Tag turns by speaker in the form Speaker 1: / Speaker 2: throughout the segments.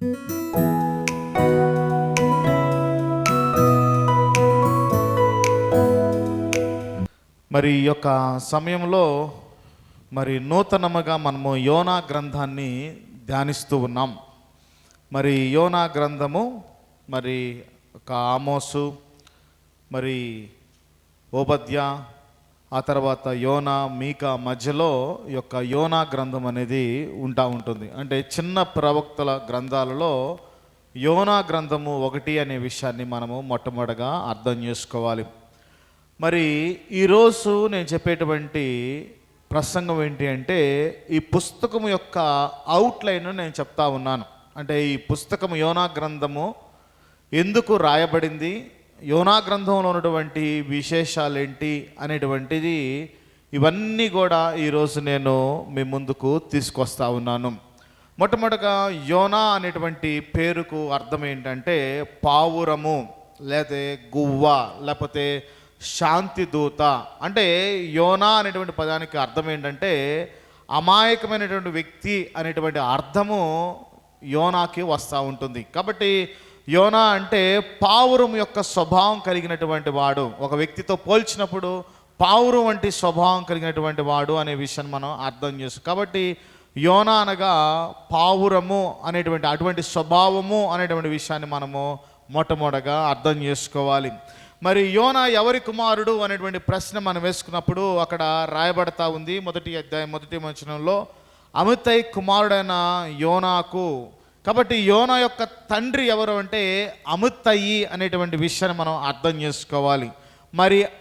Speaker 1: మరి ఈ యొక్క సమయంలో నూతనముగా మనము యోనా గ్రంథాన్ని ధ్యానిస్తూ ఉన్నాం. మరి యోనా గ్రంథము ఒక ఆమోసు, ఓబద్య, ఆ తర్వాత యోనా, మీకా మధ్యలో ఈ యొక్క యోనా గ్రంథం అనేది ఉంటుంది. అంటే చిన్న ప్రవక్తల గ్రంథాలలో యోనా గ్రంథము ఒకటి అనే విషయాన్ని మనము మొట్టమొదటిగా అర్థం చేసుకోవాలి. ఈరోజు నేను చెప్పేటువంటి ప్రసంగం ఏంటి అంటే, ఈ పుస్తకం యొక్క అవుట్లైన్ నేను చెప్తా ఉన్నాను. అంటే ఈ పుస్తకం యోనా గ్రంథము ఎందుకు రాయబడింది, యోనా గ్రంథంలో ఉన్నటువంటి విశేషాలు ఏంటి అనేటువంటిది, ఇవన్నీ కూడా ఈరోజు నేను మీ ముందుకు తీసుకొస్తా ఉన్నాను. మొట్టమొదటిగా యోనా అనేటువంటి పేరుకు అర్థం ఏంటంటే పావురము, లేకపోతే గువ్వ, లేకపోతే శాంతి దూత. అంటే యోనా అనేటువంటి పదానికి అర్థం ఏంటంటే అమాయకమైనటువంటి వ్యక్తి అనేటువంటి అర్థము యోనాకి వస్తూ ఉంటుంది. కాబట్టి యోనా అంటే పావురం యొక్క స్వభావం కలిగినటువంటి వాడు. ఒక వ్యక్తితో పోల్చినప్పుడు పావురం వంటి స్వభావం కలిగినటువంటి వాడు అనే విషయాన్ని మనం అర్థం చేసుకో. కాబట్టి యోనా అనగా పావురము అనేటువంటి అటువంటి స్వభావము అనేటువంటి విషయాన్ని మనము మొట్టమొదటిగా అర్థం చేసుకోవాలి. యోనా ఎవరి కుమారుడు అనేటువంటి ప్రశ్న మనం వేసుకున్నప్పుడు అక్కడ రాయబడతా ఉంది. మొదటి వచనంలో అమిత్తై కుమారుడైన యోనాకు. కాబట్టి యోనా యొక్క తండ్రి ఎవరు అంటే అమిత్తయి అనేటువంటి విషయాన్ని మనం అర్థం చేసుకోవాలి.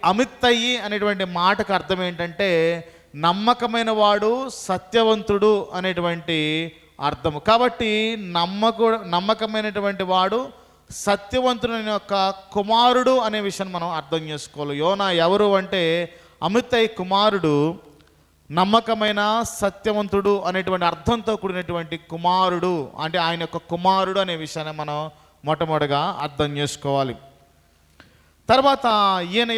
Speaker 1: అమిత్తయి అనేటువంటి మాటకు అర్థం ఏంటంటే నమ్మకమైన వాడు, సత్యవంతుడు అనేటువంటి అర్థము. కాబట్టి నమ్మకమైనటువంటి వాడు, సత్యవంతుని యొక్క కుమారుడు అనే విషయాన్ని మనం అర్థం చేసుకోవాలి. యోనా ఎవరు అంటే అమిత్తయి కుమారుడు, నమ్మకమైన, సత్యవంతుడు అనేటువంటి అర్థంతో కూడినటువంటి కుమారుడు, అంటే ఆయన యొక్క కుమారుడు అనే విషయాన్ని మనం మొట్టమొదటిగా అర్థం చేసుకోవాలి. తర్వాత ఈయన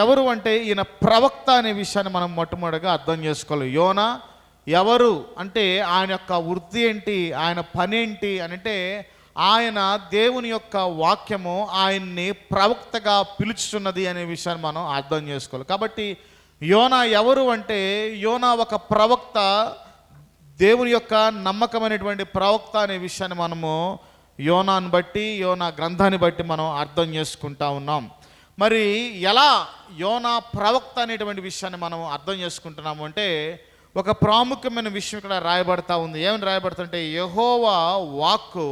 Speaker 1: ఎవరు అంటే ఈయన ప్రవక్త అనే విషయాన్ని మనం మొట్టమొదటిగా అర్థం చేసుకోవాలి. యోనా ఎవరు అంటే ఆయన యొక్క వృత్తి ఏంటి, ఆయన పని ఏంటి అని అంటే ఆయన దేవుని యొక్క వాక్యము ఆయన్ని ప్రవక్తగా పిలుచుతున్నది అనే విషయాన్ని మనం అర్థం చేసుకోవాలి. కాబట్టి యోనా ఎవరు అంటే యోనా ఒక ప్రవక్త, దేవుని యొక్క నమ్మకమైనటువంటి ప్రవక్త అనే విషయాన్ని మనము యోనాను బట్టి, యోనా గ్రంథాన్ని బట్టి మనం అర్థం చేసుకుంటా ఉన్నాం. ఎలా యోనా ప్రవక్త అనేటువంటి విషయాన్ని మనం అర్థం చేసుకుంటున్నాము అంటే ఒక ప్రాముఖ్యమైన విషయం ఇక్కడ రాయబడతా ఉంది. ఏమని రాయబడుతుంటే యెహోవా వాక్కు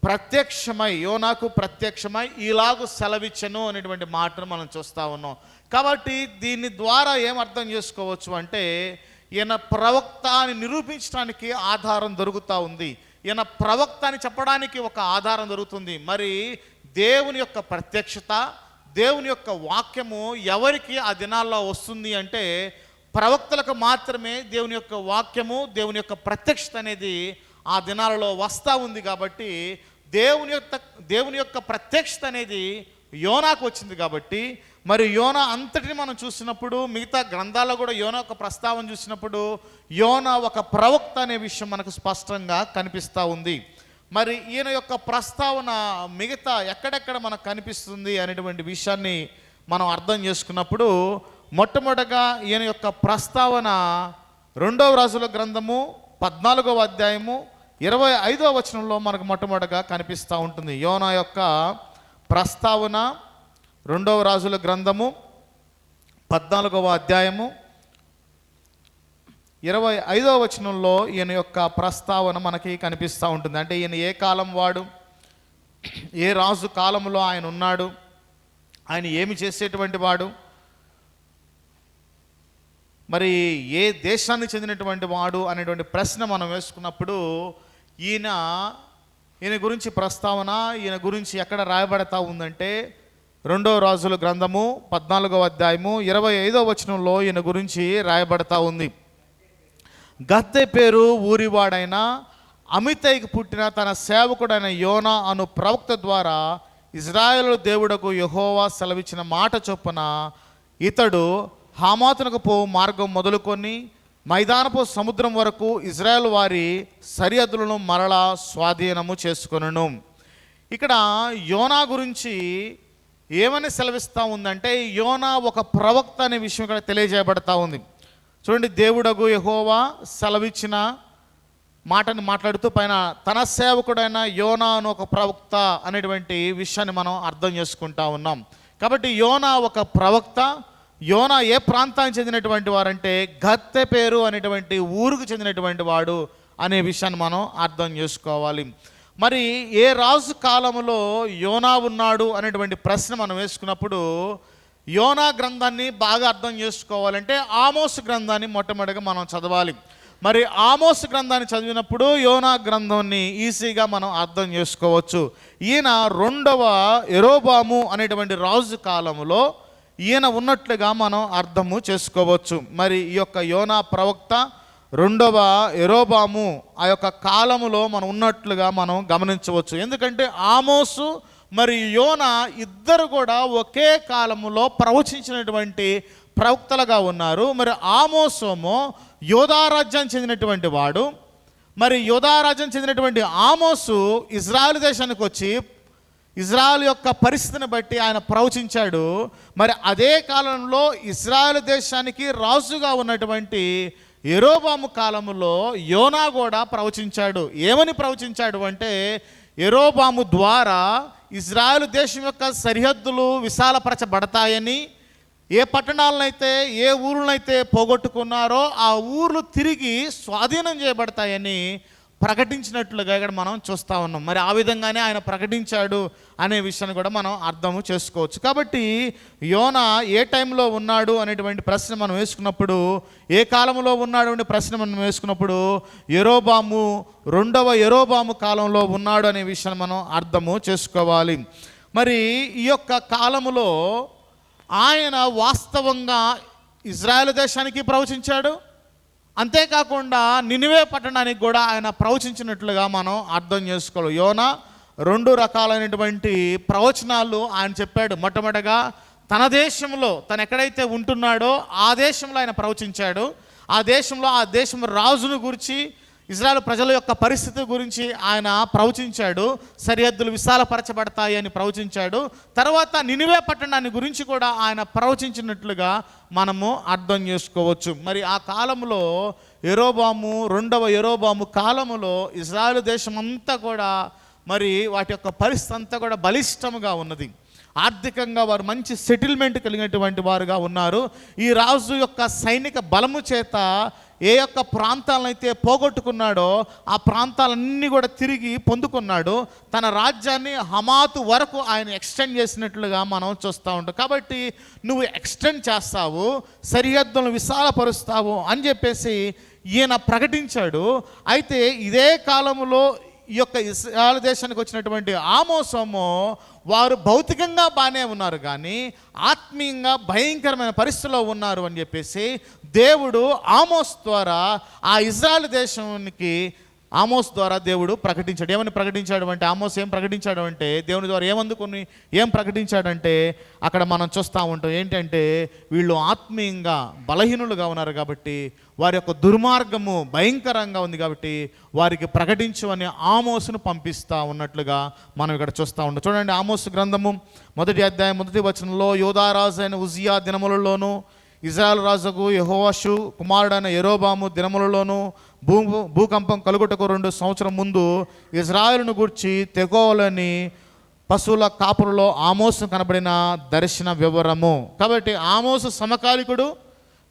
Speaker 1: ప్రత్యక్షమై, యోనాకు ప్రత్యక్షమై ఇలాగు సెలవిచ్చెను అనేటువంటి మాటను మనం చూస్తూ ఉన్నాం. కాబట్టి దీని ద్వారా ఏం అర్థం చేసుకోవచ్చు అంటే ఈయన ప్రవక్త అని నిరూపించడానికి ఆధారం దొరుకుతూ ఉంది. ఈయన ప్రవక్త అని చెప్పడానికి ఒక ఆధారం దొరుకుతుంది. దేవుని యొక్క ప్రత్యక్షత, దేవుని యొక్క వాక్యము ఎవరికి ఆ దినాల్లో వస్తుంది అంటే ప్రవక్తలకు మాత్రమే దేవుని యొక్క వాక్యము, దేవుని యొక్క ప్రత్యక్షత అనేది ఆ దినాలలో వస్తూ ఉంది. కాబట్టి దేవుని యొక్క ప్రత్యక్షత అనేది యోనాకు వచ్చింది. కాబట్టి యోనా అంతటిని మనం చూసినప్పుడు, మిగతా గ్రంథాల్లో కూడా యోనా ఒక ప్రస్తావన చూసినప్పుడు యోనా ఒక ప్రవక్త అనే విషయం మనకు స్పష్టంగా కనిపిస్తూ ఉంది. ఈయన యొక్క ప్రస్తావన మిగతా ఎక్కడెక్కడ మనకు కనిపిస్తుంది అనేటువంటి విషయాన్ని మనం అర్థం చేసుకున్నప్పుడు మొట్టమొదటిగా ఈయన యొక్క ప్రస్తావన 2వ రాజుల గ్రంథము 14వ అధ్యాయము 25వ వచనంలో మనకు మొట్టమొదటిగా కనిపిస్తూ ఉంటుంది. యోనా యొక్క ప్రస్తావన 2వ రాజుల గ్రంథము 14వ అధ్యాయము 25వ వచనంలో ఈయన యొక్క ప్రస్తావన మనకి కనిపిస్తూ ఉంటుంది. అంటే ఈయన ఏ కాలం వాడు, ఏ రాజు కాలంలో ఆయన ఉన్నాడు, ఆయన ఏమి చేసేటువంటి వాడు, ఏ దేశానికి చెందినటువంటి వాడు అనేటువంటి ప్రశ్న మనం వేసుకున్నప్పుడు ఈయన గురించి ప్రస్తావన, ఈయన గురించి ఎక్కడ రాయబడతా ఉందంటే 2వ రాజుల గ్రంథము 14వ అధ్యాయము 25వ వచనంలో ఈయన గురించి రాయబడతా ఉంది. గద్దె పేరు ఊరివాడైన అమిత్తయికి పుట్టిన తన సేవకుడైన యోనా అను ప్రవక్త ద్వారా ఇజ్రాయేలు దేవుడకు యెహోవా సెలవిచ్చిన మాట చొప్పున ఇతడు హమాతునకు పోవు మార్గం మొదలుకొని మైదానపు సముద్రం వరకు ఇజ్రాయెల్ వారి సరిహద్దులను మరలా స్వాధీనము చేసుకొనును. ఇక్కడ యోనా గురించి ఏమని సెలవిస్తూ ఉందంటే, యోనా ఒక ప్రవక్త అనే విషయం ఇక్కడ తెలియజేయబడతా ఉంది. చూడండి, దేవుడగు యెహోవా సెలవిచ్చిన మాటని మాట్లాడుతూ పైన తన సేవకుడైన యోనా అను ఒక ప్రవక్త అనేటువంటి విషయాన్ని మనం అర్థం చేసుకుంటా ఉన్నాం. కాబట్టి యోనా ఒక ప్రవక్త. యోనా ఏ ప్రాంతానికి చెందినటువంటి వారంటే గత్తె పేరు అనేటువంటి ఊరుకు చెందినటువంటి వాడు అనే విషయాన్ని మనం అర్థం చేసుకోవాలి. మరి ఏ రాజు కాలంలో యోనా ఉన్నాడు అనేటువంటి ప్రశ్న మనం వేసుకున్నప్పుడు యోనా గ్రంథాన్ని బాగా అర్థం చేసుకోవాలంటే ఆమోస్ గ్రంథాన్ని మొట్టమొదటిగా మనం చదవాలి. మరి ఆమోస్ గ్రంథాన్ని చదివినప్పుడు యోనా గ్రంథాన్ని ఈజీగా మనం అర్థం చేసుకోవచ్చు. ఈయన 2వ యెరోబాము అనేటువంటి రాజు కాలంలో ఈయన ఉన్నట్లుగా మనం అర్థము చేసుకోవచ్చు. మరి ఈ యొక్క యోనా ప్రవక్త 2వ యెరోబాము ఆ యొక్క కాలములో మనం ఉన్నట్లుగా మనం గమనించవచ్చు. ఎందుకంటే ఆమోసు మరి యోనా ఇద్దరు కూడా ఒకే కాలములో ప్రవచించినటువంటి ప్రవక్తలుగా ఉన్నారు. మరి ఆమోసేమో యోధా రాజ్యానికి చెందినటువంటి వాడు. మరి యోధా రాజ్యం చెందినటువంటి ఆమోసు ఇజ్రాయెల్ దేశానికి వచ్చి ఇజ్రాయెల్ యొక్క పరిస్థితిని బట్టి ఆయన ప్రవచించాడు. మరి అదే కాలంలో ఇజ్రాయెల్ దేశానికి రాజుగా ఉన్నటువంటి యెరోబాము కాలంలో యోనా కూడా ప్రవచించాడు. ఏమని ప్రవచించాడు అంటే, యెరోబాము ద్వారా ఇజ్రాయెల్ దేశం యొక్క సరిహద్దులు విశాలపరచబడతాయని, ఏ పట్టణాలనైతే ఏ ఊళ్ళనైతే పోగొట్టుకున్నారో ఆ ఊర్లు తిరిగి స్వాధీనం చేయబడతాయని ప్రకటించినట్లుగా ఇక్కడ మనం చూస్తూ ఉన్నాం. మరి ఆ విధంగానే ఆయన ప్రకటించాడు అనే విషయాన్ని కూడా మనం అర్థము చేసుకోవచ్చు. కాబట్టి యోనా ఏ టైంలో ఉన్నాడు అనేటువంటి ప్రశ్న మనం వేసుకున్నప్పుడు, ఏ కాలంలో ఉన్నాడు అనే ప్రశ్న మనం వేసుకున్నప్పుడు యెరోబాము 2వ యెరోబాము కాలంలో ఉన్నాడు అనే విషయాన్ని మనం అర్థము చేసుకోవాలి. మరి ఈ యొక్క కాలములో ఆయన వాస్తవంగా ఇజ్రాయెల్ దేశానికి ప్రవచించాడు. అంతేకాకుండా నినివే పట్టణానికి కూడా ఆయన ప్రవచించినట్లుగా మనం అర్థం చేసుకోవాలి. యోనా 2 రకాలైనటువంటి ప్రవచనాలు ఆయన చెప్పాడు. మొట్టమొదటిగా తన దేశంలో తను ఎక్కడైతే ఉంటున్నాడో ఆ దేశంలో ఆయన ప్రవచించాడు. ఆ దేశం రాజును గురించి, ఇజ్రాయెల్ ప్రజల యొక్క పరిస్థితి గురించి ఆయన ప్రవచించాడు. సరిహద్దులు విశాలపరచబడతాయి అని ప్రవచించాడు. తర్వాత నినివే పట్టణాన్ని గురించి కూడా ఆయన ప్రవచించినట్లుగా మనము అర్థం చేసుకోవచ్చు. మరి ఆ కాలంలో యెరోబాము 2వ యెరోబాము కాలములో ఇజ్రాయెల్ దేశం అంతా కూడా మరి వాటి యొక్క పరిస్థితి అంతా కూడా బలిష్టముగా ఉన్నది. ఆర్థికంగా వారు మంచి సెటిల్మెంట్ కలిగినటువంటి వారుగా ఉన్నారు. ఈ రాజు యొక్క సైనిక బలము చేత ఏ యొక్క ప్రాంతాలనైతే పోగొట్టుకున్నాడో ఆ ప్రాంతాలన్నీ కూడా తిరిగి పొందుకున్నాడు. తన రాజ్యాన్ని హమాతు వరకు ఆయన ఎక్స్టెండ్ చేసినట్లుగా మనం చూస్తూ ఉంటాం. కాబట్టి నువ్వు ఎక్స్టెండ్ చేస్తావు, సరిహద్దులను విశాలపరుస్తావు అని చెప్పేసి ఈయన ప్రకటించాడు. అయితే ఇదే కాలంలో ఈ యొక్క ఇశ్రాయేలు దేశానికి వచ్చినటువంటి ఆమోసము వారు భౌతికంగా బాగానే ఉన్నారు కానీ ఆత్మీయంగా భయంకరమైన పరిస్థితిలో ఉన్నారు అని చెప్పేసి దేవుడు ఆమోస్ ద్వారా ఆ ఇశ్రాయేలు దేశానికి ఆమోస్ ద్వారా దేవుడు ప్రకటించాడు. ఏమని ప్రకటించాడు అంటే, ఆమోస్ ఏం ప్రకటించాడు అంటే, దేవుని ద్వారా ఏం ప్రకటించాడంటే అక్కడ మనం చూస్తూ ఉంటాం. ఏంటంటే వీళ్ళు ఆత్మీయంగా బలహీనులుగా ఉన్నారు కాబట్టి వారి యొక్క దుర్మార్గము భయంకరంగా ఉంది కాబట్టి వారికి ప్రకటించు అని ఆమోసును పంపిస్తూ ఉన్నట్లుగా మనం ఇక్కడ చూస్తూ ఉంటాం. చూడండి, ఆమోసు గ్రంథము 1వ అధ్యాయం 1వ వచనంలో, యోధారాజు అయిన ఉజ్జియా దినములలోను ఇజ్రాయెల్ రాజుకు యెహోవాషు కుమారుడైన యెరోబాము దినములలోను భూకంపం కలుగుటకు 2 సంవత్సరం ముందు ఇజ్రాయెలును గూర్చి తెకోవలని పశువుల కాపురలో ఆమోసు కనబడిన దర్శన వివరము. కాబట్టి ఆమోసు సమకాలికుడు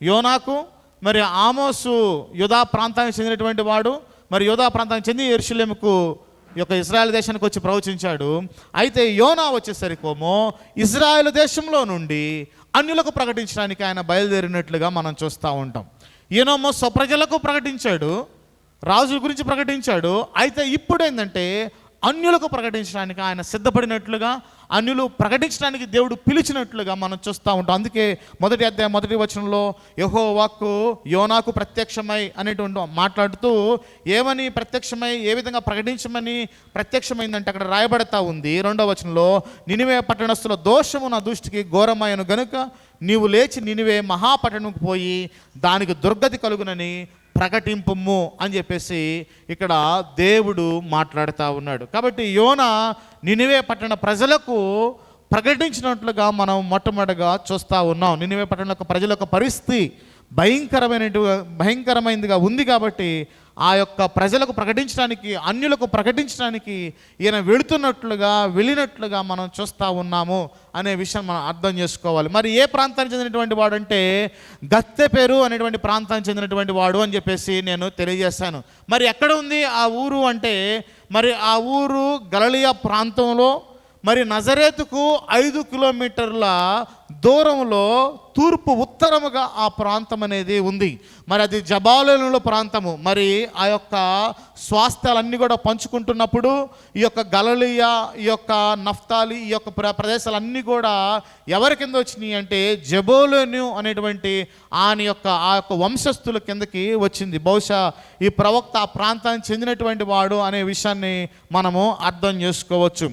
Speaker 1: యోనాకు. మరి ఆమోసు యూదా ప్రాంతానికి చెందినటువంటి వాడు. మరి యూదా ప్రాంతానికి చెంది యెరూషలేముకు యొక్క ఇజ్రాయెల్ దేశానికి వచ్చి ప్రవచించాడు. అయితే యోనా వచ్చేసరికేమో ఇజ్రాయెల్ దేశంలో నుండి అన్యులకు ప్రకటించడానికి ఆయన బయలుదేరినట్లుగా మనం చూస్తూ ఉంటాం. ఈయనేమో స్వప్రజలకు ప్రకటించాడు, రాజుల గురించి ప్రకటించాడు. అయితే ఇప్పుడు ఏంటంటే అన్యులకు ప్రకటించడానికి ఆయన సిద్ధపడినట్లుగా, అన్యులు ప్రకటించడానికి దేవుడు పిలిచినట్లుగా మనం చూస్తూ ఉంటాం. అందుకే మొదటి అధ్యాయం మొదటి వచనంలో యెహోవా వాక్కు యోనాకు ప్రత్యక్షమై అనేటువంటి మాట్లాడుతూ ఏమని ప్రత్యక్షమై, ఏ విధంగా ప్రకటించమని ప్రత్యక్షమైందంటే అక్కడ రాయబడతా ఉంది. రెండవ వచనంలో, నినివే పట్టణస్థుల దోషము నా దృష్టికి ఘోరమైనను గనుక నీవు లేచి నినివే మహాపట్టణంకు పోయి దానికి దుర్గతి కలుగునని ప్రకటింపుము అని చెప్పేసి ఇక్కడ దేవుడు మాట్లాడుతూ ఉన్నాడు. కాబట్టి యోనా నినివే పట్టణ ప్రజలకు ప్రకటించినట్లుగా మనం మొట్టమొదటిగా చూస్తూ ఉన్నాం. నినివే పట్టణ ప్రజల యొక్క పరిస్థితి భయంకరమైనదిగా ఉంది. కాబట్టి ఆ యొక్క ప్రజలకు ప్రకటించడానికి, అన్యులకు ప్రకటించడానికి ఈయన వెళ్ళినట్లుగా మనం చూస్తూ ఉన్నాము అనే విషయం మనం అర్థం చేసుకోవాలి. మరి ఏ ప్రాంతానికి చెందినటువంటి వాడు అంటే గత్తెపేరు అనేటువంటి ప్రాంతానికి చెందినటువంటి వాడు అని చెప్పేసి నేను తెలియజేశాను. మరి ఎక్కడ ఉంది ఆ ఊరు అంటే, మరి ఆ ఊరు గలిలయ ప్రాంతంలో, మరి నజరేతుకు 5 కిలోమీటర్ల దూరంలో తూర్పు ఉత్తరముగా ఆ ప్రాంతం అనేది ఉంది. మరి అది జబాలుల ప్రాంతము. మరి ఆ యొక్క స్వాస్థ్యాలన్నీ కూడా పంచుకుంటున్నప్పుడు ఈ యొక్క గలిలయ, ఈ యొక్క నఫ్తాలి, ఈ యొక్క ప్రదేశాలన్నీ కూడా ఎవరి కింద వచ్చినాయి అంటే జెబూలూను అనేటువంటి ఆ యొక్క వంశస్థుల కిందకి వచ్చింది. బహుశా ఈ ప్రవక్త ఆ ప్రాంతానికి చెందినటువంటి వాడు అనే విషయాన్ని మనము అర్థం చేసుకోవచ్చు.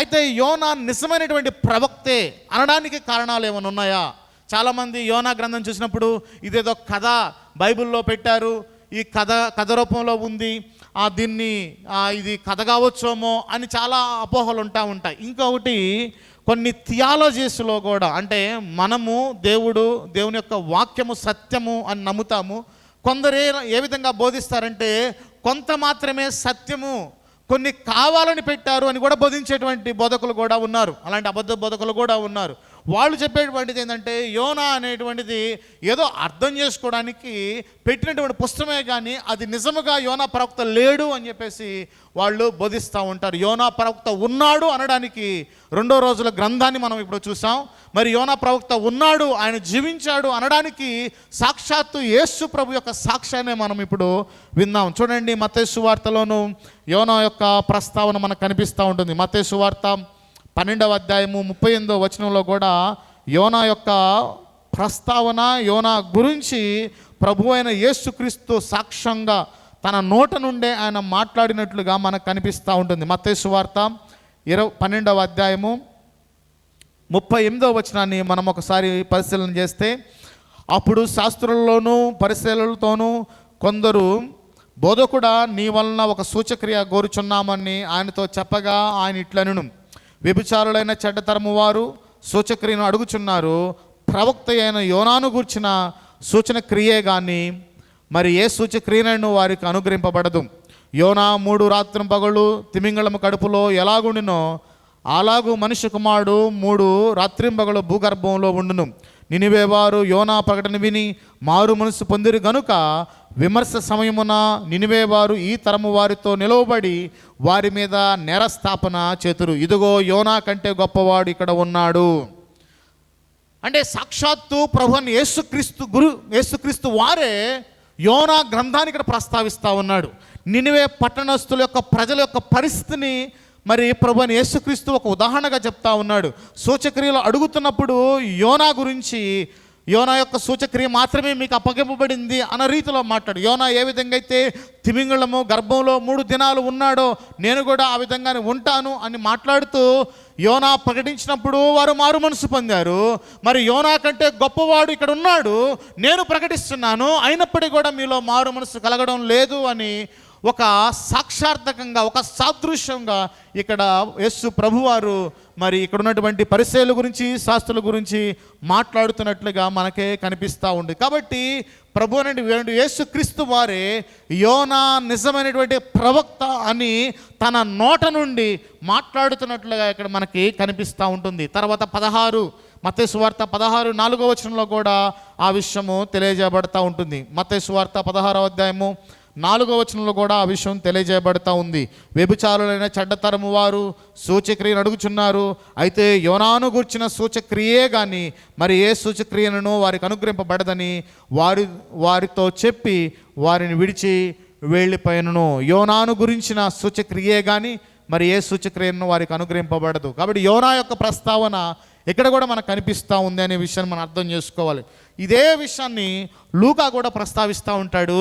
Speaker 1: అయితే యోనా నిజమైనటువంటి ప్రవక్తే అనడానికి కారణాలు ఏమైనా ఉన్నాయా? చాలామంది యోనా గ్రంథం చూసినప్పుడు ఇదేదో కథ బైబిల్లో పెట్టారు, ఈ కథ రూపంలో ఉంది, దీన్ని ఇది కథ కావచ్చేమో అని చాలా అపోహలు ఉంటాయి. ఇంకొకటి, కొన్ని థియాలజీస్లో కూడా, అంటే మనము దేవుని యొక్క వాక్యము సత్యము అని నమ్ముతాము. కొందరు ఏ విధంగా బోధిస్తారంటే కొంత మాత్రమే సత్యము, కొన్ని కావాలని పెట్టారు అని కూడా బోధించేటువంటి బోధకులు కూడా ఉన్నారు. అలాంటి అబద్ధ బోధకులు కూడా ఉన్నారు. వాళ్ళు చెప్పేటువంటిది ఏంటంటే యోనా అనేటువంటిది ఏదో అర్థం చేసుకోవడానికి పెట్టినటువంటి పుస్తకమే కానీ అది నిజముగా యోనా ప్రవక్త లేడు అని చెప్పేసి వాళ్ళు బోధిస్తూ ఉంటారు. యోనా ప్రవక్త ఉన్నాడు అనడానికి 2వ రోజుల గ్రంథాన్ని మనం ఇప్పుడు చూసాం. మరి యోనా ప్రవక్త ఉన్నాడు, ఆయన జీవించాడు అనడానికి సాక్షాత్తు యేసు ప్రభు యొక్క సాక్ష్యాన్ని మనం ఇప్పుడు విందాం. చూడండి, మత్తయి సువార్తలోను యోనా యొక్క ప్రస్తావన మనకు కనిపిస్తూ ఉంటుంది. మత్తయి సువార్త 12వ అధ్యాయము 38వ వచనంలో కూడా యోనా యొక్క ప్రస్తావన, యోనా గురించి ప్రభు అయిన యేసుక్రీస్తు సాక్ష్యంగా తన నోట నుండే ఆయన మాట్లాడినట్లుగా మనకు కనిపిస్తూ ఉంటుంది. మత్తయి సువార్త 12వ అధ్యాయము 38వ వచనాన్ని మనం ఒకసారి పరిశీలన చేస్తే, అప్పుడు శాస్త్రులలోనూ పరిశీలనలతోనూ కొందరు, బోధకుడా, నీ వలన ఒక సూచక్రియ కోరుచున్నామని ఆయనతో చెప్పగా ఆయన ఇట్లనెను, వ్యభిచారులైన చెడ్డతరము వారు సూచక్రియను అడుగుచున్నారు. ప్రవక్త అయిన యోనాను గూర్చిన సూచన క్రియే కానీ మరి ఏ సూచక్రియను వారికి అనుగ్రహింపబడదు. యోనా 3 రాత్రింపగళ్ళు తిమింగళము కడుపులో ఎలాగుండినో అలాగూ మనుష్య కుమారుడు 3 రాత్రింపగలు భూగర్భంలో ఉండును. నినివే వారు యోనా ప్రకటన విని మారు మనసు పొందిరు గనుక విమర్శ సమయమున నినివే వారు ఈ తరము వారితో నిలవబడి వారి మీద నేరస్థాపన చేతురు. ఇదిగో యోనా కంటే గొప్పవాడు ఇక్కడ ఉన్నాడు. అంటే సాక్షాత్తు ప్రభువుని యేసుక్రీస్తు వారే యోనా గ్రంథాన్ని ఇక్కడ ప్రస్తావిస్తూ ఉన్నాడు. నినివే పట్టణస్థుల యొక్క ప్రజల యొక్క పరిస్థితిని మరి ప్రభువుని యేసుక్రీస్తు ఒక ఉదాహరణగా చెప్తా ఉన్నాడు. సూచక్రియలు అడుగుతున్నప్పుడు యోనా గురించి, యోనా యొక్క సూచక్రియ మాత్రమే మీకు అప్పగింపబడింది అన్న రీతిలో మాట్లాడు. యోనా ఏ విధంగా అయితే తిమింగళము గర్భంలో 3 దినాలు ఉన్నాడో నేను కూడా ఆ విధంగానే ఉంటాను అని మాట్లాడుతూ యోనా ప్రకటించినప్పుడు వారు మారు మనసు పొందారు. మరి యోనా కంటే గొప్పవాడు ఇక్కడ ఉన్నాడు, నేను ప్రకటిస్తున్నాను, అయినప్పటికీ కూడా మీలో మారు మనసు కలగడం లేదు అని ఒక సాక్షార్థకంగా, ఒక సాదృశ్యంగా ఇక్కడ యేసు ప్రభువారు మరి ఇక్కడ ఉన్నటువంటి పరిసయ్యుల గురించి, శాస్త్రుల గురించి మాట్లాడుతున్నట్లుగా మనకే కనిపిస్తూ ఉంది. కాబట్టి ప్రభు అనేటువంటి యేసుక్రీస్తు వారే యోనా నిజమైనటువంటి ప్రవక్త అని తన నోట నుండి మాట్లాడుతున్నట్లుగా ఇక్కడ మనకి కనిపిస్తూ ఉంటుంది. తర్వాత 16 మత్తయి సువార్త 16:4వ వచనంలో కూడా ఆ విషయము తెలియజేయబడతా ఉంటుంది. మత్తయి సువార్త 16వ అధ్యాయము 4వ వచనంలో కూడా ఆ విషయం తెలియజేయబడతా ఉంది. వ్యభిచారులైన చెడ్డతరము వారు సూచక్రియను అడుగుచున్నారు. అయితే యోనాను గూర్చిన సూచక్రియే కానీ మరి ఏ సూచక్రియను వారికి అనుగ్రహింపబడదని వారితో చెప్పి వారిని విడిచి వెళ్ళిపోయినను. యోనాను గురించిన సూచక్రియే కానీ మరి ఏ సూచక్రియను వారికి అనుగ్రహింపబడదు. కాబట్టి యోనా యొక్క ప్రస్తావన ఇక్కడ కూడా మనకు కనిపిస్తూ ఉంది అనే విషయాన్ని మనం అర్థం చేసుకోవాలి. ఇదే విషయాన్ని లూకా కూడా ప్రస్తావిస్తూ ఉంటాడు.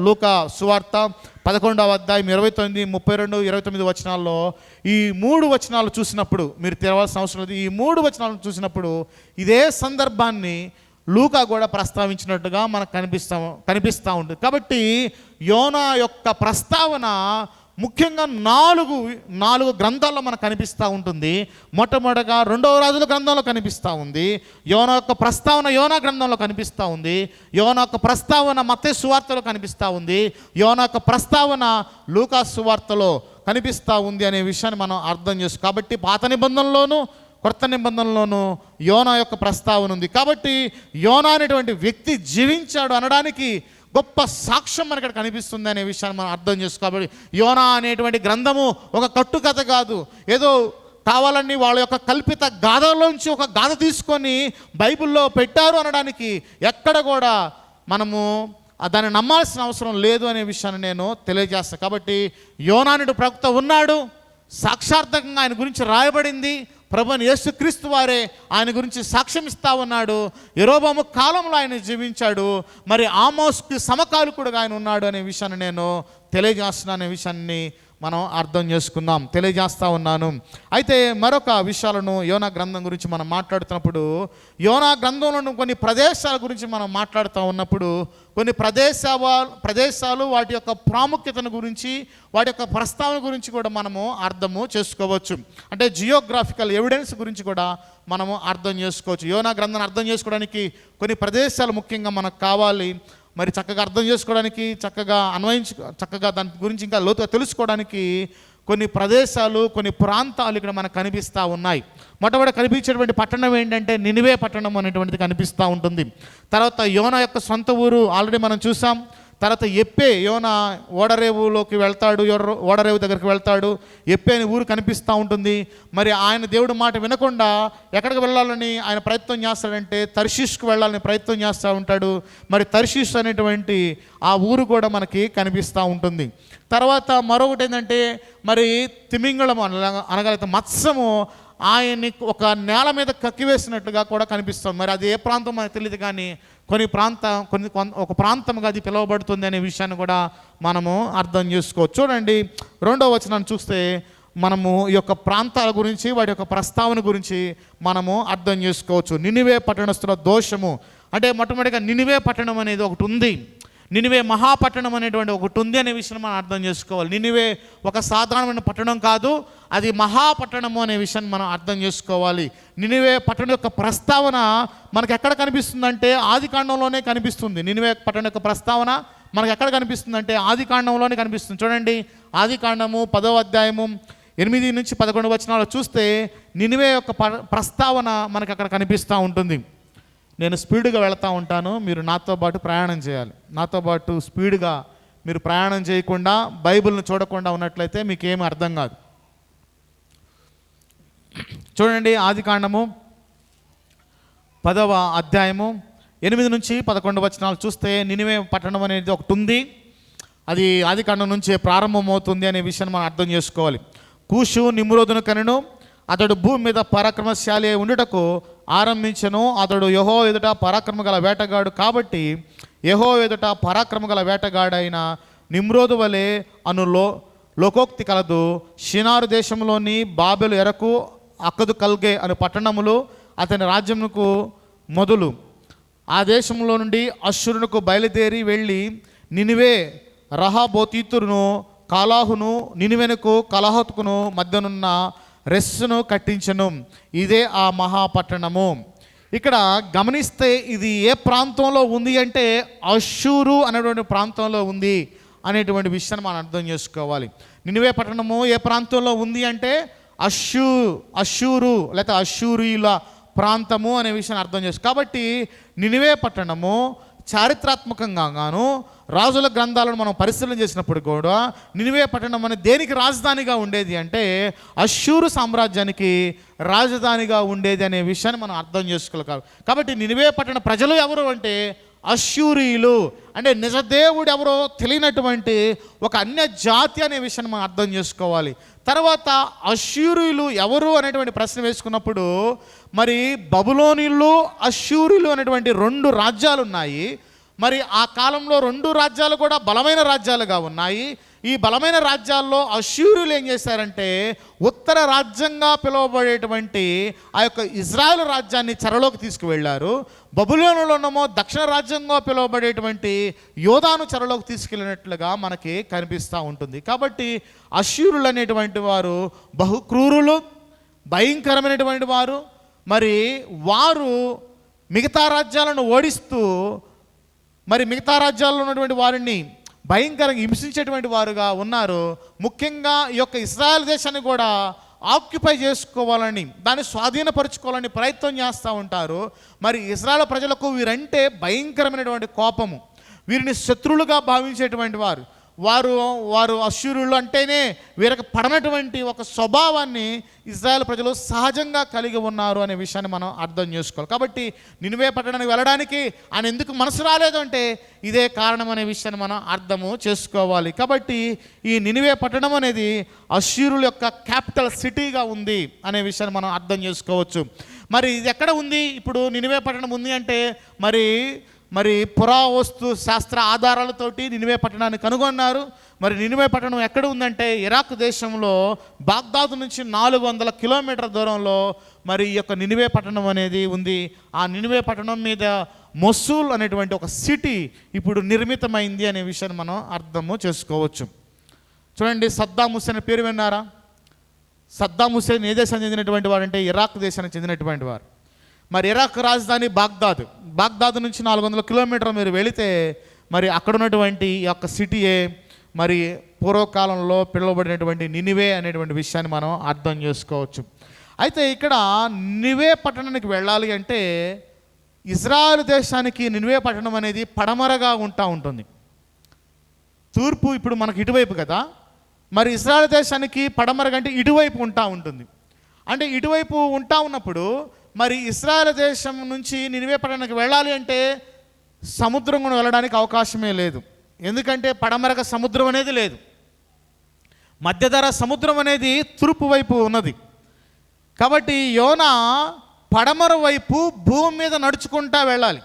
Speaker 1: లూకా సువార్త 11వ అధ్యాయం 29, 32, 29 వచనాల్లో ఈ 3 వచనాలు చూసినప్పుడు మీరు తెరవాల్సిన అవసరం లేదు. ఈ 3 వచనాలను చూసినప్పుడు ఇదే సందర్భాన్ని లూకా కూడా ప్రస్తావించినట్టుగా మనకు కనిపిస్తూ ఉంటుంది. కాబట్టి యోనా యొక్క ప్రస్తావన ముఖ్యంగా నాలుగు గ్రంథాల్లో మనకు కనిపిస్తూ ఉంటుంది. మొట్టమొదటిగా 2వ రాజుల గ్రంథంలో కనిపిస్తూ ఉంది. యోనా యొక్క ప్రస్తావన యోనా గ్రంథంలో కనిపిస్తూ ఉంది. యోనా యొక్క ప్రస్తావన మత్తయి సువార్తలో కనిపిస్తూ ఉంది. యోనా యొక్క ప్రస్తావన లూకా సువార్తలో కనిపిస్తూ ఉంది అనే విషయాన్ని మనం అర్థం చేసుకో. కాబట్టి పాత నిబంధనలోనూ కొత్త నిబంధనలోనూ యోనా యొక్క ప్రస్తావన ఉంది. కాబట్టి యోనా అనేటువంటి వ్యక్తి జీవించాడు అనడానికి గొప్ప సాక్ష్యం మనకి ఇక్కడ కనిపిస్తుంది అనే విషయాన్ని మనం అర్థం చేసుకోవాలి. యోనా అనేటువంటి గ్రంథము ఒక కట్టుకథ కాదు, ఏదో కావాలని వాళ్ళ యొక్క కల్పిత గాథలోంచి ఒక గాథ తీసుకొని బైబిల్లో పెట్టారు అనడానికి ఎక్కడ కూడా మనము దాన్ని నమ్మాల్సిన అవసరం లేదు అనే విషయాన్ని నేను తెలియజేస్తాను. కాబట్టి యోనా అనేటువంటి ప్రవక్త ఉన్నాడు, సాక్షార్థకంగా ఆయన గురించి రాయబడింది. ప్రభువైన యేసుక్రీస్తు వారే ఆయన గురించి సాక్ష్యం ఇస్తా ఉన్నాడు. యెరోబాము కాలంలో ఆయన జీవించాడు. మరి ఆమోస్కి సమకాలికుడుగా ఆయన ఉన్నాడు అనే విషయాన్ని నేను తెలియజేస్తున్నాను అనే విషయాన్ని మనం అర్థం చేసుకుందాం, తెలియజేస్తూ ఉన్నాను. అయితే మరొక విషయాలను యోనా గ్రంథం గురించి మనం మాట్లాడుతున్నప్పుడు, యోనా గ్రంథంలో కొన్ని ప్రదేశాల గురించి మనం మాట్లాడుతూ ఉన్నప్పుడు కొన్ని ప్రదేశాలు వాటి యొక్క ప్రాముఖ్యతను గురించి, వాటి యొక్క ప్రస్తావన గురించి కూడా మనము అర్థము చేసుకోవచ్చు. అంటే జియోగ్రాఫికల్ ఎవిడెన్స్ గురించి కూడా మనము అర్థం చేసుకోవచ్చు. యోనా గ్రంథాన్ని అర్థం చేసుకోవడానికి కొన్ని ప్రదేశాలు ముఖ్యంగా మనకు కావాలి. మరి చక్కగా అర్థం చేసుకోవడానికి, చక్కగా దాని గురించి ఇంకా లోతుగా తెలుసుకోవడానికి కొన్ని ప్రదేశాలు, కొన్ని ప్రాంతాలు ఇక్కడ మనకు కనిపిస్తూ ఉన్నాయి. మొట్టమొదటి కనిపించేటువంటి పట్టణం ఏంటంటే నినివే పట్టణం అనేటువంటిది కనిపిస్తూ ఉంటుంది. తర్వాత యోనా యొక్క సొంత ఊరు ఆల్రెడీ మనం చూసాం. తర్వాత యోనా ఓడరేవులోకి వెళ్తాడు, ఓడరేవు దగ్గరికి వెళ్తాడు. అనే ఊరు కనిపిస్తూ ఉంటుంది. మరి ఆయన దేవుడు మాట వినకుండా ఎక్కడికి వెళ్ళాలని ఆయన ప్రయత్నం చేస్తాడంటే తర్షీష్కు వెళ్ళాలని ప్రయత్నం చేస్తూ ఉంటాడు. మరి తర్షీష్ అనేటువంటి ఆ ఊరు కూడా మనకి కనిపిస్తూ ఉంటుంది. తర్వాత మరొకటి ఏంటంటే మరి తిమింగళం అనగలిగితే మత్స్యము ఆయన్ని ఒక నేల మీద కక్కివేసినట్టుగా కూడా కనిపిస్తుంది. మరి అది ఏ ప్రాంతం మనకు తెలియదు, కానీ ఒక ప్రాంతంగా అది పిలువబడుతుంది అనే విషయాన్ని కూడా మనము అర్థం చేసుకోవచ్చు. చూడండి 2వ వచనాన్ని చూస్తే మనము ఈ యొక్క ప్రాంతాల గురించి, వాటి యొక్క ప్రస్తావన గురించి మనము అర్థం చేసుకోవచ్చు. నినివే పట్టణస్థుల దోషము అంటే మొట్టమొదటిగా నినివే పట్టణం అనేది ఒకటి ఉంది. నినివే మహాపట్టణం అనేటువంటి ఒకటి ఉంది అనే విషయం మనం అర్థం చేసుకోవాలి. నినివే ఒక సాధారణమైన పట్టణం కాదు, అది మహాపట్టణము అనే విషయాన్ని మనం అర్థం చేసుకోవాలి. నినివే పట్టణం యొక్క ప్రస్తావన మనకు ఎక్కడ కనిపిస్తుందంటే ఆదికాండంలోనే కనిపిస్తుంది. నినివే పట్టణం యొక్క ప్రస్తావన మనకు ఎక్కడ కనిపిస్తుందంటే ఆదికాండంలోనే కనిపిస్తుంది. చూడండి, ఆదికాండము 10వ అధ్యాయము 8 నుంచి 11 వచనాలు చూస్తే నినివే యొక్క ప్రస్తావన మనకు అక్కడ కనిపిస్తూ ఉంటుంది. నేను స్పీడ్గా వెళుతూ ఉంటాను, మీరు నాతో పాటు ప్రయాణం చేయాలి. నాతో పాటు స్పీడ్గా మీరు ప్రయాణం చేయకుండా బైబిల్ని చూడకుండా ఉన్నట్లయితే మీకు ఏమీ అర్థం కాదు. చూడండి, ఆదికాండము 10వ అధ్యాయము 8 నుంచి 11 వచనాలు చూస్తే నినివే పట్టణం అనేది ఒకటి ఉంది. అది ఆదికాండం నుంచే ప్రారంభమవుతుంది అనే విషయాన్ని మనం అర్థం చేసుకోవాలి. కూషు నిమ్రోదును కనెను, అతడు భూమి మీద పరాక్రమశాలి అయి ఉండుటకు ఆరంభించెను. అతడు యెహోవా ఎదుట పరాక్రమ గల వేటగాడు కాబట్టి యెహోవా ఎదుట పరాక్రమ గల వేటగాడైన నిమ్రోదు వలె అను లోకోక్తి కలదు. షినారు దేశంలోని బాబెలు ఎరకు అక్కదు కల్గే అను పట్టణములు అతని రాజ్యమునకు మొదలు. ఆ దేశంలో నుండి అశ్షూరునకు బయలుదేరి వెళ్ళి నినివే, రహాబోతీతురును, కాలాహును, నినివెనకు కలహతుకును మధ్యనున్న రెస్సును కట్టించను. ఇదే ఆ మహాపట్టణము. ఇక్కడ గమనిస్తే ఇది ఏ ప్రాంతంలో ఉంది అంటే అశ్షూరు అనేటువంటి ప్రాంతంలో ఉంది అనేటువంటి విషయాన్ని మనం అర్థం చేసుకోవాలి. నినివే పట్టణము ఏ ప్రాంతంలో ఉంది అంటే అశ్షూరు లేకపోతే అశ్షూరీయుల ప్రాంతము అనే విషయాన్ని అర్థం చేసుకో. కాబట్టి నినివే పట్టణము చారిత్రాత్మకంగాను రాజుల గ్రంథాలను మనం పరిశీలన చేసినప్పుడు కూడా నినివే పట్టణం అనేది దేనికి రాజధానిగా ఉండేది అంటే అశ్షూరు సామ్రాజ్యానికి రాజధానిగా ఉండేది అనే విషయాన్ని మనం అర్థం చేసుకోవాలి. కాబట్టి నినివే పట్టణ ప్రజలు ఎవరు అంటే అష్యూరీయులు అంటే నిజదేవుడు ఎవరో తెలియనటువంటి ఒక అన్య జాతి అనే విషయాన్ని మనం అర్థం చేసుకోవాలి. తర్వాత అష్యూరీయులు ఎవరు అనేటువంటి ప్రశ్న వేసుకున్నప్పుడు మరి బబులోనీయులు అష్యూరీయులు అనేటువంటి 2 రాజ్యాలు ఉన్నాయి. మరి ఆ కాలంలో 2 రాజ్యాలు కూడా బలమైన రాజ్యాలుగా ఉన్నాయి. ఈ బలమైన రాజ్యాల్లో అష్షూరులు ఏం చేశారంటే ఉత్తర రాజ్యంగా పిలువబడేటువంటి ఆ యొక్క ఇజ్రాయెల్ రాజ్యాన్ని చెరలోకి తీసుకువెళ్ళారు. బబులోనులోనేమో దక్షిణ రాజ్యంగా పిలువబడేటువంటి యోధాను చెరలోకి తీసుకెళ్ళినట్లుగా మనకి కనిపిస్తూ ఉంటుంది. కాబట్టి అష్షూరులు అనేటువంటి వారు బహు క్రూరులు, భయంకరమైనటువంటి వారు. మరి వారు మిగతా రాజ్యాలను ఓడిస్తూ మరి మిగతా రాజ్యాల్లో ఉన్నటువంటి వారిని భయంకరంగా హింసించేటువంటి వారుగా ఉన్నారు. ముఖ్యంగా ఈ యొక్క ఇశ్రాయేల్ దేశాన్ని కూడా ఆక్యుపై చేసుకోవాలని, దాన్ని స్వాధీనపరచుకోవాలని ప్రయత్నం చేస్తూ ఉంటారు. మరి ఇశ్రాయేల్ ప్రజలకు వీరంటే భయంకరమైనటువంటి కోపము, వీరిని శత్రువులుగా భావించేటువంటి వారు అష్షూరులు అంటేనే వీరికి పడనటువంటి ఒక స్వభావాన్ని ఇశ్రాయేల్ ప్రజలు సహజంగా కలిగి ఉన్నారు అనే విషయాన్ని మనం అర్థం చేసుకోవాలి. కాబట్టి నినివే పట్టణానికి వెళ్ళడానికి ఆయన ఎందుకు మనసు రాలేదు అంటే ఇదే కారణం అనే విషయాన్ని మనం అర్థము చేసుకోవాలి. కాబట్టి ఈ నినివే పట్టణం అనేది అష్షూరుల యొక్క క్యాపిటల్ సిటీగా ఉంది అనే విషయాన్ని మనం అర్థం చేసుకోవచ్చు. మరి ఇది ఎక్కడ ఉంది? ఇప్పుడు నినివే పట్టణం ఉంది అంటే మరి పురావస్తు శాస్త్ర ఆధారాలతోటి నినివే పట్టణాన్ని కనుగొన్నారు. మరి నినివే పట్టణం ఎక్కడ ఉందంటే ఇరాక్ దేశంలో బాగ్దాదు నుంచి 400 కిలోమీటర్ల దూరంలో మరి ఈ యొక్క నినివే పట్టణం అనేది ఉంది. ఆ నినివే పట్టణం మీద మొసూల్ అనేటువంటి ఒక సిటీ ఇప్పుడు నిర్మితమైంది అనే విషయాన్ని మనం అర్థము చేసుకోవచ్చు. చూడండి, సద్దాం హుస్సేన్ పేరు విన్నారా? సద్దాం హుస్సేన్ ఏ దేశానికి చెందినటువంటి వారు అంటే ఇరాక్ దేశానికి చెందినటువంటి వారు. మరి ఇరాక్ రాజధాని బాగ్దాదు నుంచి 400 కిలోమీటర్లు మీరు వెళితే మరి అక్కడ ఉన్నటువంటి ఈ యొక్క సిటీయే మరి పూర్వకాలంలో పిలువబడినటువంటి నినివే అనేటువంటి విషయాన్ని మనం అర్థం చేసుకోవచ్చు. అయితే ఇక్కడ నినివే పట్టణానికి వెళ్ళాలి అంటే ఇజ్రాయెల్ దేశానికి నినివే పట్టణం అనేది పడమరగా ఉంటుంది. తూర్పు ఇప్పుడు మనకి ఇటువైపు కదా, మరి ఇజ్రాయెల్ దేశానికి పడమరగా అంటే ఇటువైపు ఉంటుంది. అంటే ఇటువైపు ఉన్నప్పుడు మరి ఇశ్రాయేలు దేశం నుంచి నినివే పట్టణానికి వెళ్ళాలి అంటే సముద్రం కూడా వెళ్ళడానికి అవకాశమే లేదు. ఎందుకంటే పడమరగా సముద్రం అనేది లేదు, మధ్యధరా సముద్రం అనేది తూర్పు వైపు ఉన్నది. కాబట్టి యోనా పడమర వైపు భూమి మీద నడుచుకుంటా వెళ్ళాలి,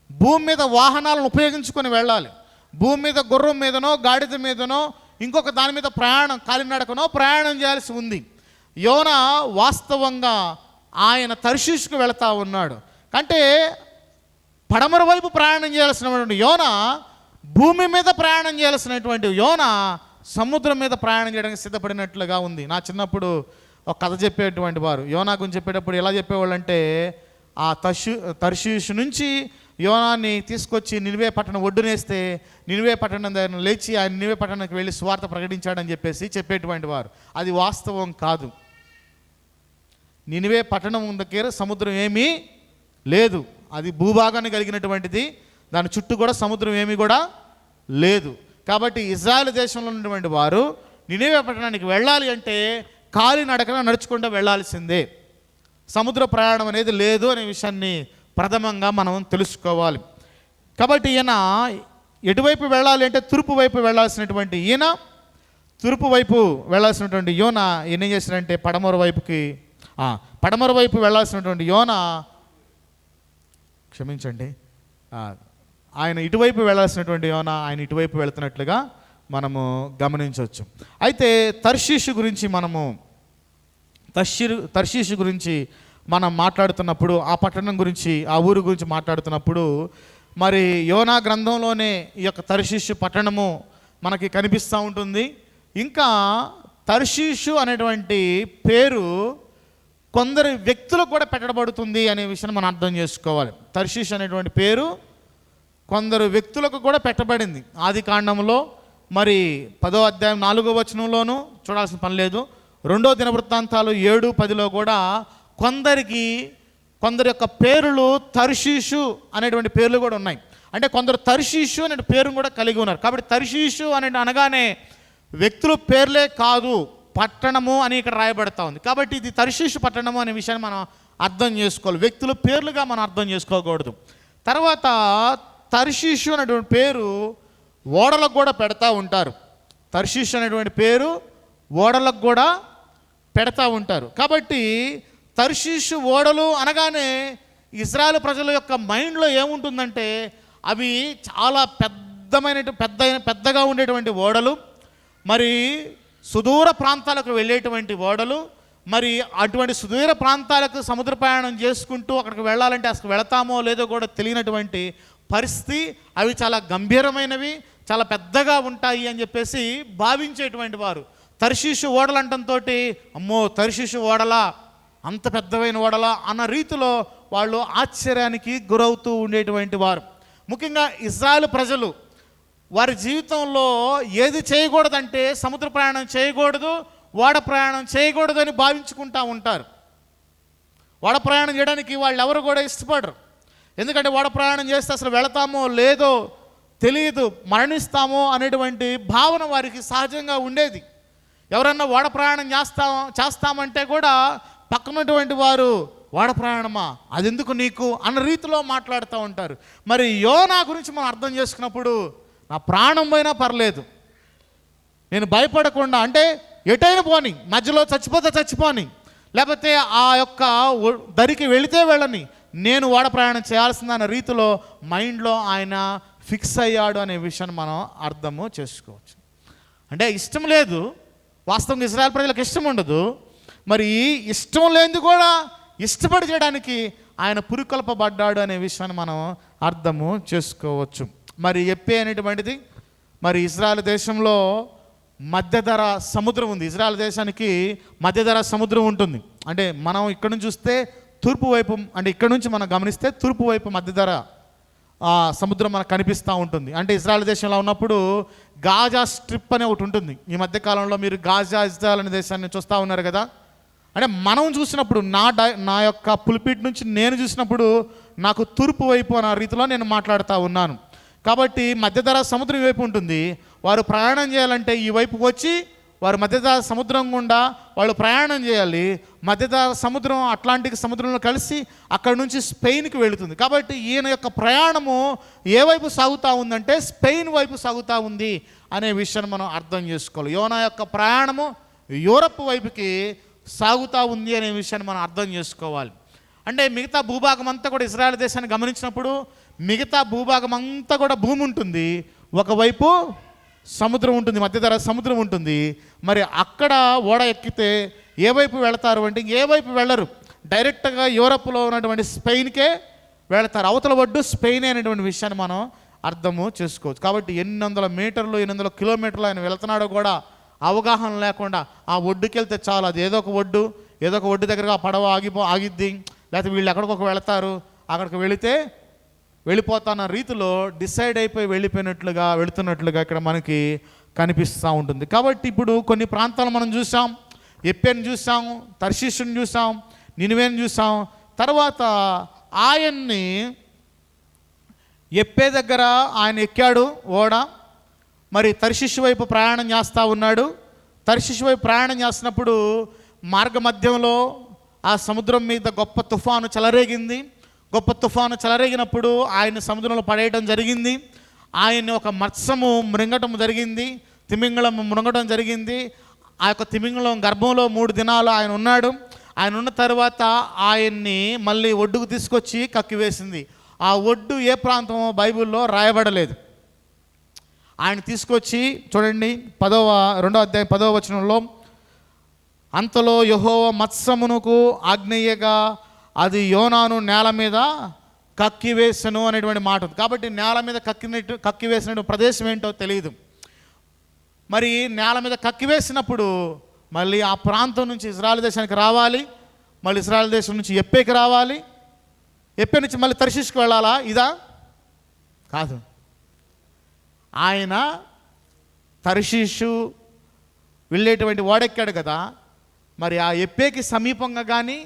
Speaker 1: భూమి మీద వాహనాలను ఉపయోగించుకొని వెళ్ళాలి. భూమి మీద గుర్రం మీదనో గాడిద మీదనో ఇంకొక దాని మీద కాలినడకనో ప్రయాణం చేయాల్సి ఉంది. యోనా వాస్తవంగా ఆయన తర్షీషుకు వెళతా ఉన్నాడు. అంటే పడమర వైపు ప్రయాణం చేయాల్సినటువంటి యోనా భూమి మీద ప్రయాణం చేయాల్సినటువంటి యోనా సముద్రం మీద ప్రయాణం చేయడానికి సిద్ధపడినట్లుగా ఉంది. నా చిన్నప్పుడు ఒక కథ చెప్పేటువంటి వారు యోనా గురించి చెప్పేటప్పుడు ఎలా చెప్పేవాళ్ళు అంటే ఆ తర్షీషు నుంచి యోనాన్ని తీసుకొచ్చి నినివే పట్టణం ఒడ్డునేస్తే నినివే పట్టణం దగ్గర లేచి ఆయన నినివే పట్టణానికి వెళ్ళి స్వార్థ ప్రకటించాడని చెప్పేటువంటి వారు. అది వాస్తవం కాదు. నినివే పట్టణం దగ్గర సముద్రం ఏమీ లేదు, అది భూభాగాన్ని కలిగినటువంటిది, దాని చుట్టూ కూడా సముద్రం ఏమీ కూడా లేదు. కాబట్టి ఇజ్రాయెల్ దేశంలో ఉన్నటువంటి వారు నినివే పట్టణానికి వెళ్ళాలి అంటే కాలినడకన నడుచుకుంటూ వెళ్ళాల్సిందే, సముద్ర ప్రయాణం అనేది లేదు అనే విషయాన్ని ప్రథమంగా మనం తెలుసుకోవాలి. కాబట్టి ఈయన ఎటువైపు వెళ్ళాలి అంటే తూర్పు వైపు వెళ్ళాల్సినటువంటి తూర్పు వైపు వెళ్ళాల్సినటువంటి యోనా ఈయన ఏం చేశారంటే పడమర వైపు వెళ్ళాల్సినటువంటి యోనా ఆయన ఇటువైపు వెళ్ళాల్సినటువంటి యోనా ఆయన ఇటువైపు వెళుతున్నట్లుగా మనము గమనించవచ్చు. అయితే తర్షీషు గురించి మనం మాట్లాడుతున్నప్పుడు, ఆ పట్టణం గురించి, ఆ ఊరు గురించి మాట్లాడుతున్నప్పుడు మరి యోనా గ్రంథంలోనే ఈ యొక్క తర్షీషు పట్టణము మనకి కనిపిస్తూ ఉంటుంది. ఇంకా తర్షీషు అనేటువంటి పేరు కొందరు వ్యక్తులకు కూడా పెట్టబడుతుంది అనే విషయాన్ని మనం అర్థం చేసుకోవాలి. తర్షీష్ అనేటువంటి పేరు కొందరు వ్యక్తులకు కూడా పెట్టబడింది. ఆది కాండంలో మరి 10వ అధ్యాయం 4వ వచనంలోనూ చూడాల్సిన పని లేదు. 2వ దినవృత్తాంతాలు 7-10లో కూడా కొందరి యొక్క పేర్లు తర్షీషు అనేటువంటి పేర్లు కూడా ఉన్నాయి. అంటే కొందరు తర్షీషు అనే పేరును కూడా కలిగి ఉన్నారు. కాబట్టి తర్షీషు అనగానే వ్యక్తుల పేర్లే కాదు, పట్టణము అని ఇక్కడ రాయబడతా ఉంది. కాబట్టి ఇది తర్షీషు పట్టణము అనే విషయాన్ని మనం అర్థం చేసుకోవాలి, వ్యక్తుల పేర్లుగా మనం అర్థం చేసుకోకూడదు. తర్వాత తర్షీషు అనేటువంటి పేరు ఓడలకు కూడా పెడతా ఉంటారు. తర్షీషు అనేటువంటి పేరు ఓడలకు కూడా పెడతా ఉంటారు. కాబట్టి తర్షీషు ఓడలు అనగానే ఇజ్రాయెల్ ప్రజల యొక్క మైండ్లో ఏముంటుందంటే అవి చాలా పెద్దగా ఉండేటువంటి ఓడలు, మరి సుదూర ప్రాంతాలకు వెళ్ళేటువంటి ఓడలు, మరి అటువంటి సుదూర ప్రాంతాలకు సముద్ర ప్రయాణం చేసుకుంటూ అక్కడికి వెళ్ళాలంటే అసలు వెళతామో లేదో కూడా తెలియనటువంటి పరిస్థితి. అవి చాలా గంభీరమైనవి, చాలా పెద్దగా ఉంటాయి అని చెప్పేసి భావించేటువంటి వారు. తర్షీషు ఓడలు అంటంతో అమ్మో తర్షీషు ఓడలా, అంత పెద్దవైన ఓడలా అన్న రీతిలో వాళ్ళు ఆశ్చర్యానికి గురవుతూ ఉండేటువంటి వారు. ముఖ్యంగా ఇజ్రాయెల్ ప్రజలు వారి జీవితంలో ఏది చేయకూడదంటే సముద్ర ప్రయాణం చేయకూడదు, ఓడ ప్రయాణం చేయకూడదు అని భావించుకుంటూ ఉంటారు. ఓడ ప్రయాణం చేయడానికి వాళ్ళు ఎవరు కూడా ఇష్టపడరు. ఎందుకంటే ఓడ ప్రయాణం చేస్తే అసలు వెళతామో లేదో తెలియదు, మరణిస్తామో అనేటువంటి భావన వారికి సహజంగా ఉండేది. ఎవరన్నా ఓడ ప్రయాణం చేస్తామంటే కూడా పక్కనటువంటి వారు ఓడ ప్రయాణమా అది ఎందుకు నీకు అన్న రీతిలో మాట్లాడుతూ ఉంటారు. మరి యోనా గురించి మనం అర్థం చేసుకున్నప్పుడు నా ప్రాణం పోయినా పర్లేదు, నేను భయపడకుండా, అంటే ఎటైనా పోని, మధ్యలో చచ్చిపోతే చచ్చిపోని, లేకపోతే ఆ యొక్క దరికి వెళితే వెళ్ళని, నేను ఓడ ప్రయాణం చేయాల్సిందన్న రీతిలో మైండ్లో ఆయన ఫిక్స్ అయ్యాడు అనే విషయాన్ని మనం అర్థము చేసుకోవచ్చు. అంటే ఇష్టం లేదు, వాస్తవంగా ఇజ్రాయెల్ ప్రజలకు ఇష్టం ఉండదు. మరి ఇష్టం లేనిది కూడా ఇష్టపడి చేయడానికి ఆయన పురికొల్పబడ్డాడు అనే విషయాన్ని మనం అర్థము చేసుకోవచ్చు. మరి యెప్పే అనేటువంటిది మరి ఇజ్రాయెల్ దేశంలో మధ్యధరా సముద్రం ఉంది. ఇజ్రాయెల్ దేశానికి మధ్యధరా సముద్రం ఉంటుంది. అంటే మనం ఇక్కడ నుంచి చూస్తే తూర్పు వైపు, అంటే ఇక్కడ నుంచి మనం గమనిస్తే తూర్పు వైపు మధ్యధరా సముద్రం మనకు కనిపిస్తూ ఉంటుంది. అంటే ఇజ్రాయెల్ దేశంలో ఉన్నప్పుడు గాజా స్ట్రిప్ అనే ఒకటి ఉంటుంది. ఈ మధ్యకాలంలో మీరు గాజా ఇజ్రాయెల్ అనే దేశాన్ని చూస్తూ ఉన్నారు కదా. అంటే మనం చూసినప్పుడు నా యొక్క పుల్పిట్ నుంచి నేను చూసినప్పుడు నాకు తూర్పు వైపు అన్న రీతిలో నేను మాట్లాడుతూ ఉన్నాను. కాబట్టి మధ్యధరా సముద్రం వైపు ఉంటుంది. వారు ప్రయాణం చేయాలంటే ఈ వైపుకి వచ్చి వారు మధ్యధరా సముద్రం గుండా వాళ్ళు ప్రయాణం చేయాలి. మధ్యధరా సముద్రం అట్లాంటిక్ సముద్రంలో కలిసి అక్కడ నుంచి స్పెయిన్కి వెళుతుంది. కాబట్టి ఈయన యొక్క ప్రయాణము ఏ వైపు సాగుతూ ఉందంటే స్పెయిన్ వైపు సాగుతూ ఉంది అనే విషయాన్ని మనం అర్థం చేసుకోవాలి. యోనా యొక్క ప్రయాణము యూరప్ వైపుకి సాగుతూ ఉంది అనే విషయాన్ని మనం అర్థం చేసుకోవాలి. అంటే మిగతా భూభాగం అంతా కూడా ఇజ్రాయెల్ దేశాన్ని గమనించినప్పుడు మిగతా భూభాగం అంతా కూడా భూమి ఉంటుంది, ఒకవైపు సముద్రం ఉంటుంది, మధ్యధరా సముద్రం ఉంటుంది. మరి అక్కడ ఓడ ఎక్కితే ఏ వైపు వెళతారు అంటే ఏ వైపు వెళ్ళరు, డైరెక్ట్గా యూరప్లో ఉన్నటువంటి స్పెయిన్కే వెళతారు. అవతల ఒడ్డు స్పెయిన్ అనేటువంటి విషయాన్ని మనం అర్థము చేసుకోవచ్చు. కాబట్టి 800 మీటర్లు 800 కిలోమీటర్లు ఆయన వెళ్తున్నాడో కూడా అవగాహన లేకుండా ఆ ఒడ్డుకి వెళ్తే చాలు, అది ఏదో ఒక ఒడ్డు దగ్గరగా ఆ పడవ ఆగిద్ది, లేకపోతే వీళ్ళు ఎక్కడికొక వెళతారు, అక్కడికి వెళితే వెళ్ళిపోతాన్న రీతిలో డిసైడ్ అయిపోయి వెళుతున్నట్లుగా ఇక్కడ మనకి కనిపిస్తూ ఉంటుంది. కాబట్టి ఇప్పుడు కొన్ని ప్రాంతాలు మనం చూసాం, యెప్పేని చూసాం, తర్షీషుని చూసాం, నినివేని చూసాం. తర్వాత ఆయన్ని యెప్పే దగ్గర ఆయన ఎక్కాడు ఓడ, మరి తర్షీషు వైపు ప్రయాణం చేస్తూ ఉన్నాడు. తర్షీషు వైపు ప్రయాణం చేస్తున్నప్పుడు మార్గ మధ్యంలో ఆ సముద్రం మీద గొప్ప తుఫాను చెలరేగింది. గొప్ప తుఫాను చెలరేగినప్పుడు ఆయన సముద్రంలో పడేయడం జరిగింది. ఆయన్ని ఒక మత్స్యము మృంగటం జరిగింది, తిమింగళం మృంగటం జరిగింది. ఆ యొక్క తిమింగళం గర్భంలో 3 దినాలు ఆయన ఉన్నాడు. ఆయన ఉన్న తర్వాత ఆయన్ని మళ్ళీ ఒడ్డుకు తీసుకొచ్చి కక్కివేసింది. ఆ ఒడ్డు ఏ ప్రాంతమో బైబిల్లో రాయబడలేదు. ఆయన తీసుకొచ్చి చూడండి 2వ అధ్యాయం 10వ వచనంలో, అంతలో యెహోవా మత్స్యమునకు ఆజ్ఞేయగా అది యోనాను నేల మీద కక్కివేసను అనేటువంటి మాట ఉంది. కాబట్టి నేల మీద కక్కివేసిన ప్రదేశం ఏంటో తెలియదు. మరి నేల మీద కక్కివేసినప్పుడు మళ్ళీ ఆ ప్రాంతం నుంచి ఇజ్రాయెల్ దేశానికి రావాలి, మళ్ళీ ఇజ్రాయెల్ దేశం నుంచి యెప్పేకి రావాలి, యెప్పే నుంచి మళ్ళీ తర్షీషుకి వెళ్ళాలా? ఇదా? కాదు. ఆయన తర్షీషు వెళ్ళేటువంటి ఓడెక్కాడు కదా, మరి ఆ యెప్పేకి సమీపంగా కానీ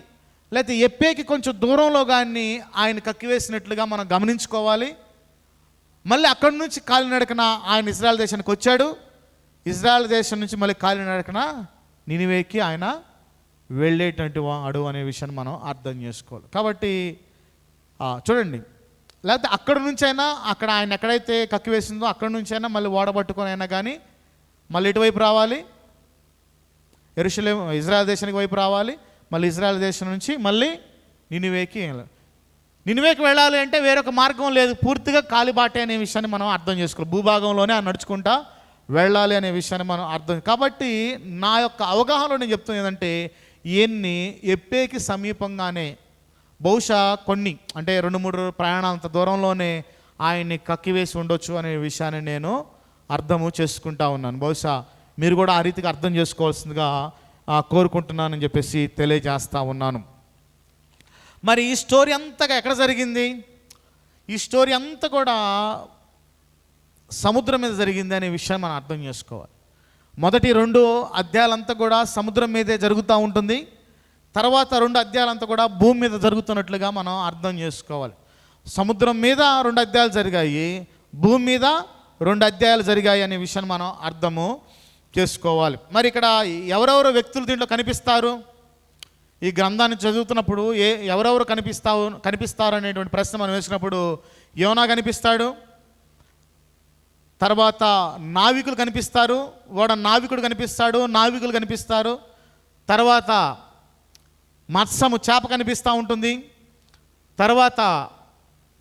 Speaker 1: లేకపోతే యెప్పేకి కొంచెం దూరంలో కానీ ఆయన కక్కివేసినట్లుగా మనం గమనించుకోవాలి. మళ్ళీ అక్కడి నుంచి కాలినడకన ఆయన ఇజ్రాయెల్ దేశానికి వచ్చాడు. ఇజ్రాయెల్ దేశం నుంచి మళ్ళీ కాలినడకన నినివేకి ఆయన వెళ్ళేటువంటి వాడు అనే విషయాన్ని మనం అర్థం చేసుకోవాలి. కాబట్టి చూడండి, లేకపోతే అక్కడ నుంచైనా అక్కడ ఆయన ఎక్కడైతే కక్కివేసిందో అక్కడ నుంచైనా మళ్ళీ ఓడబట్టుకొని అయినా కానీ మళ్ళీ ఇటువైపు రావాలి, యెరూషలేం ఇజ్రాయెల్ దేశానికి వైపు రావాలి. మళ్ళీ ఇజ్రాయెల్ దేశం నుంచి మళ్ళీ నినివేకి వెళ్ళాలి అంటే వేరొక మార్గం లేదు, పూర్తిగా కాలిబాటే అనే విషయాన్ని మనం అర్థం చేసుకోవాలి. భూభాగంలోనే నడుచుకుంటా వెళ్ళాలి అనే విషయాన్ని మనం అర్థం. కాబట్టి నా యొక్క అవగాహనలో నేను చెప్తుంది ఏంటంటే, ఈయన్ని ఎప్పేకి సమీపంగానే బహుశా కొన్ని అంటే 2-3 ప్రయాణాలంత దూరంలోనే ఆయన్ని కక్కివేసి ఉండొచ్చు అనే విషయాన్ని నేను అర్థము చేసుకుంటా ఉన్నాను. బహుశా మీరు కూడా ఆ రీతిగా అర్థం చేసుకోవాల్సిందిగా కోరుకుంటున్నానని చెప్పేసి తెలియజేస్తూ ఉన్నాను. మరి ఈ స్టోరీ అంతగా ఎక్కడ జరిగింది? ఈ స్టోరీ అంతా కూడా సముద్రం మీద జరిగింది అనే విషయాన్ని మనం అర్థం చేసుకోవాలి. మొదటి 2 అధ్యాయాలంతా కూడా సముద్రం మీదే జరుగుతూ ఉంటుంది. తర్వాత 2 అధ్యాయాలంతా కూడా భూమి మీద జరుగుతున్నట్లుగా మనం అర్థం చేసుకోవాలి. సముద్రం మీద 2 అధ్యాయాలు జరిగాయి, భూమి మీద 2 అధ్యాయాలు జరిగాయి అనే విషయాన్ని మనం అర్థము చేసుకోవాలి. మరి ఇక్కడ ఎవరెవరు వ్యక్తులు దీంట్లో కనిపిస్తారు? ఈ గ్రంథాన్ని చదువుతున్నప్పుడు ఎవరెవరు కనిపిస్తారు అనేటువంటి ప్రశ్న మనం వేసినప్పుడు యోనా కనిపిస్తాడు, తర్వాత నావికులు కనిపిస్తారు, నావికుడు కనిపిస్తాడు, నావికులు కనిపిస్తారు, తర్వాత మత్స్యము చేప కనిపిస్తూ ఉంటుంది, తర్వాత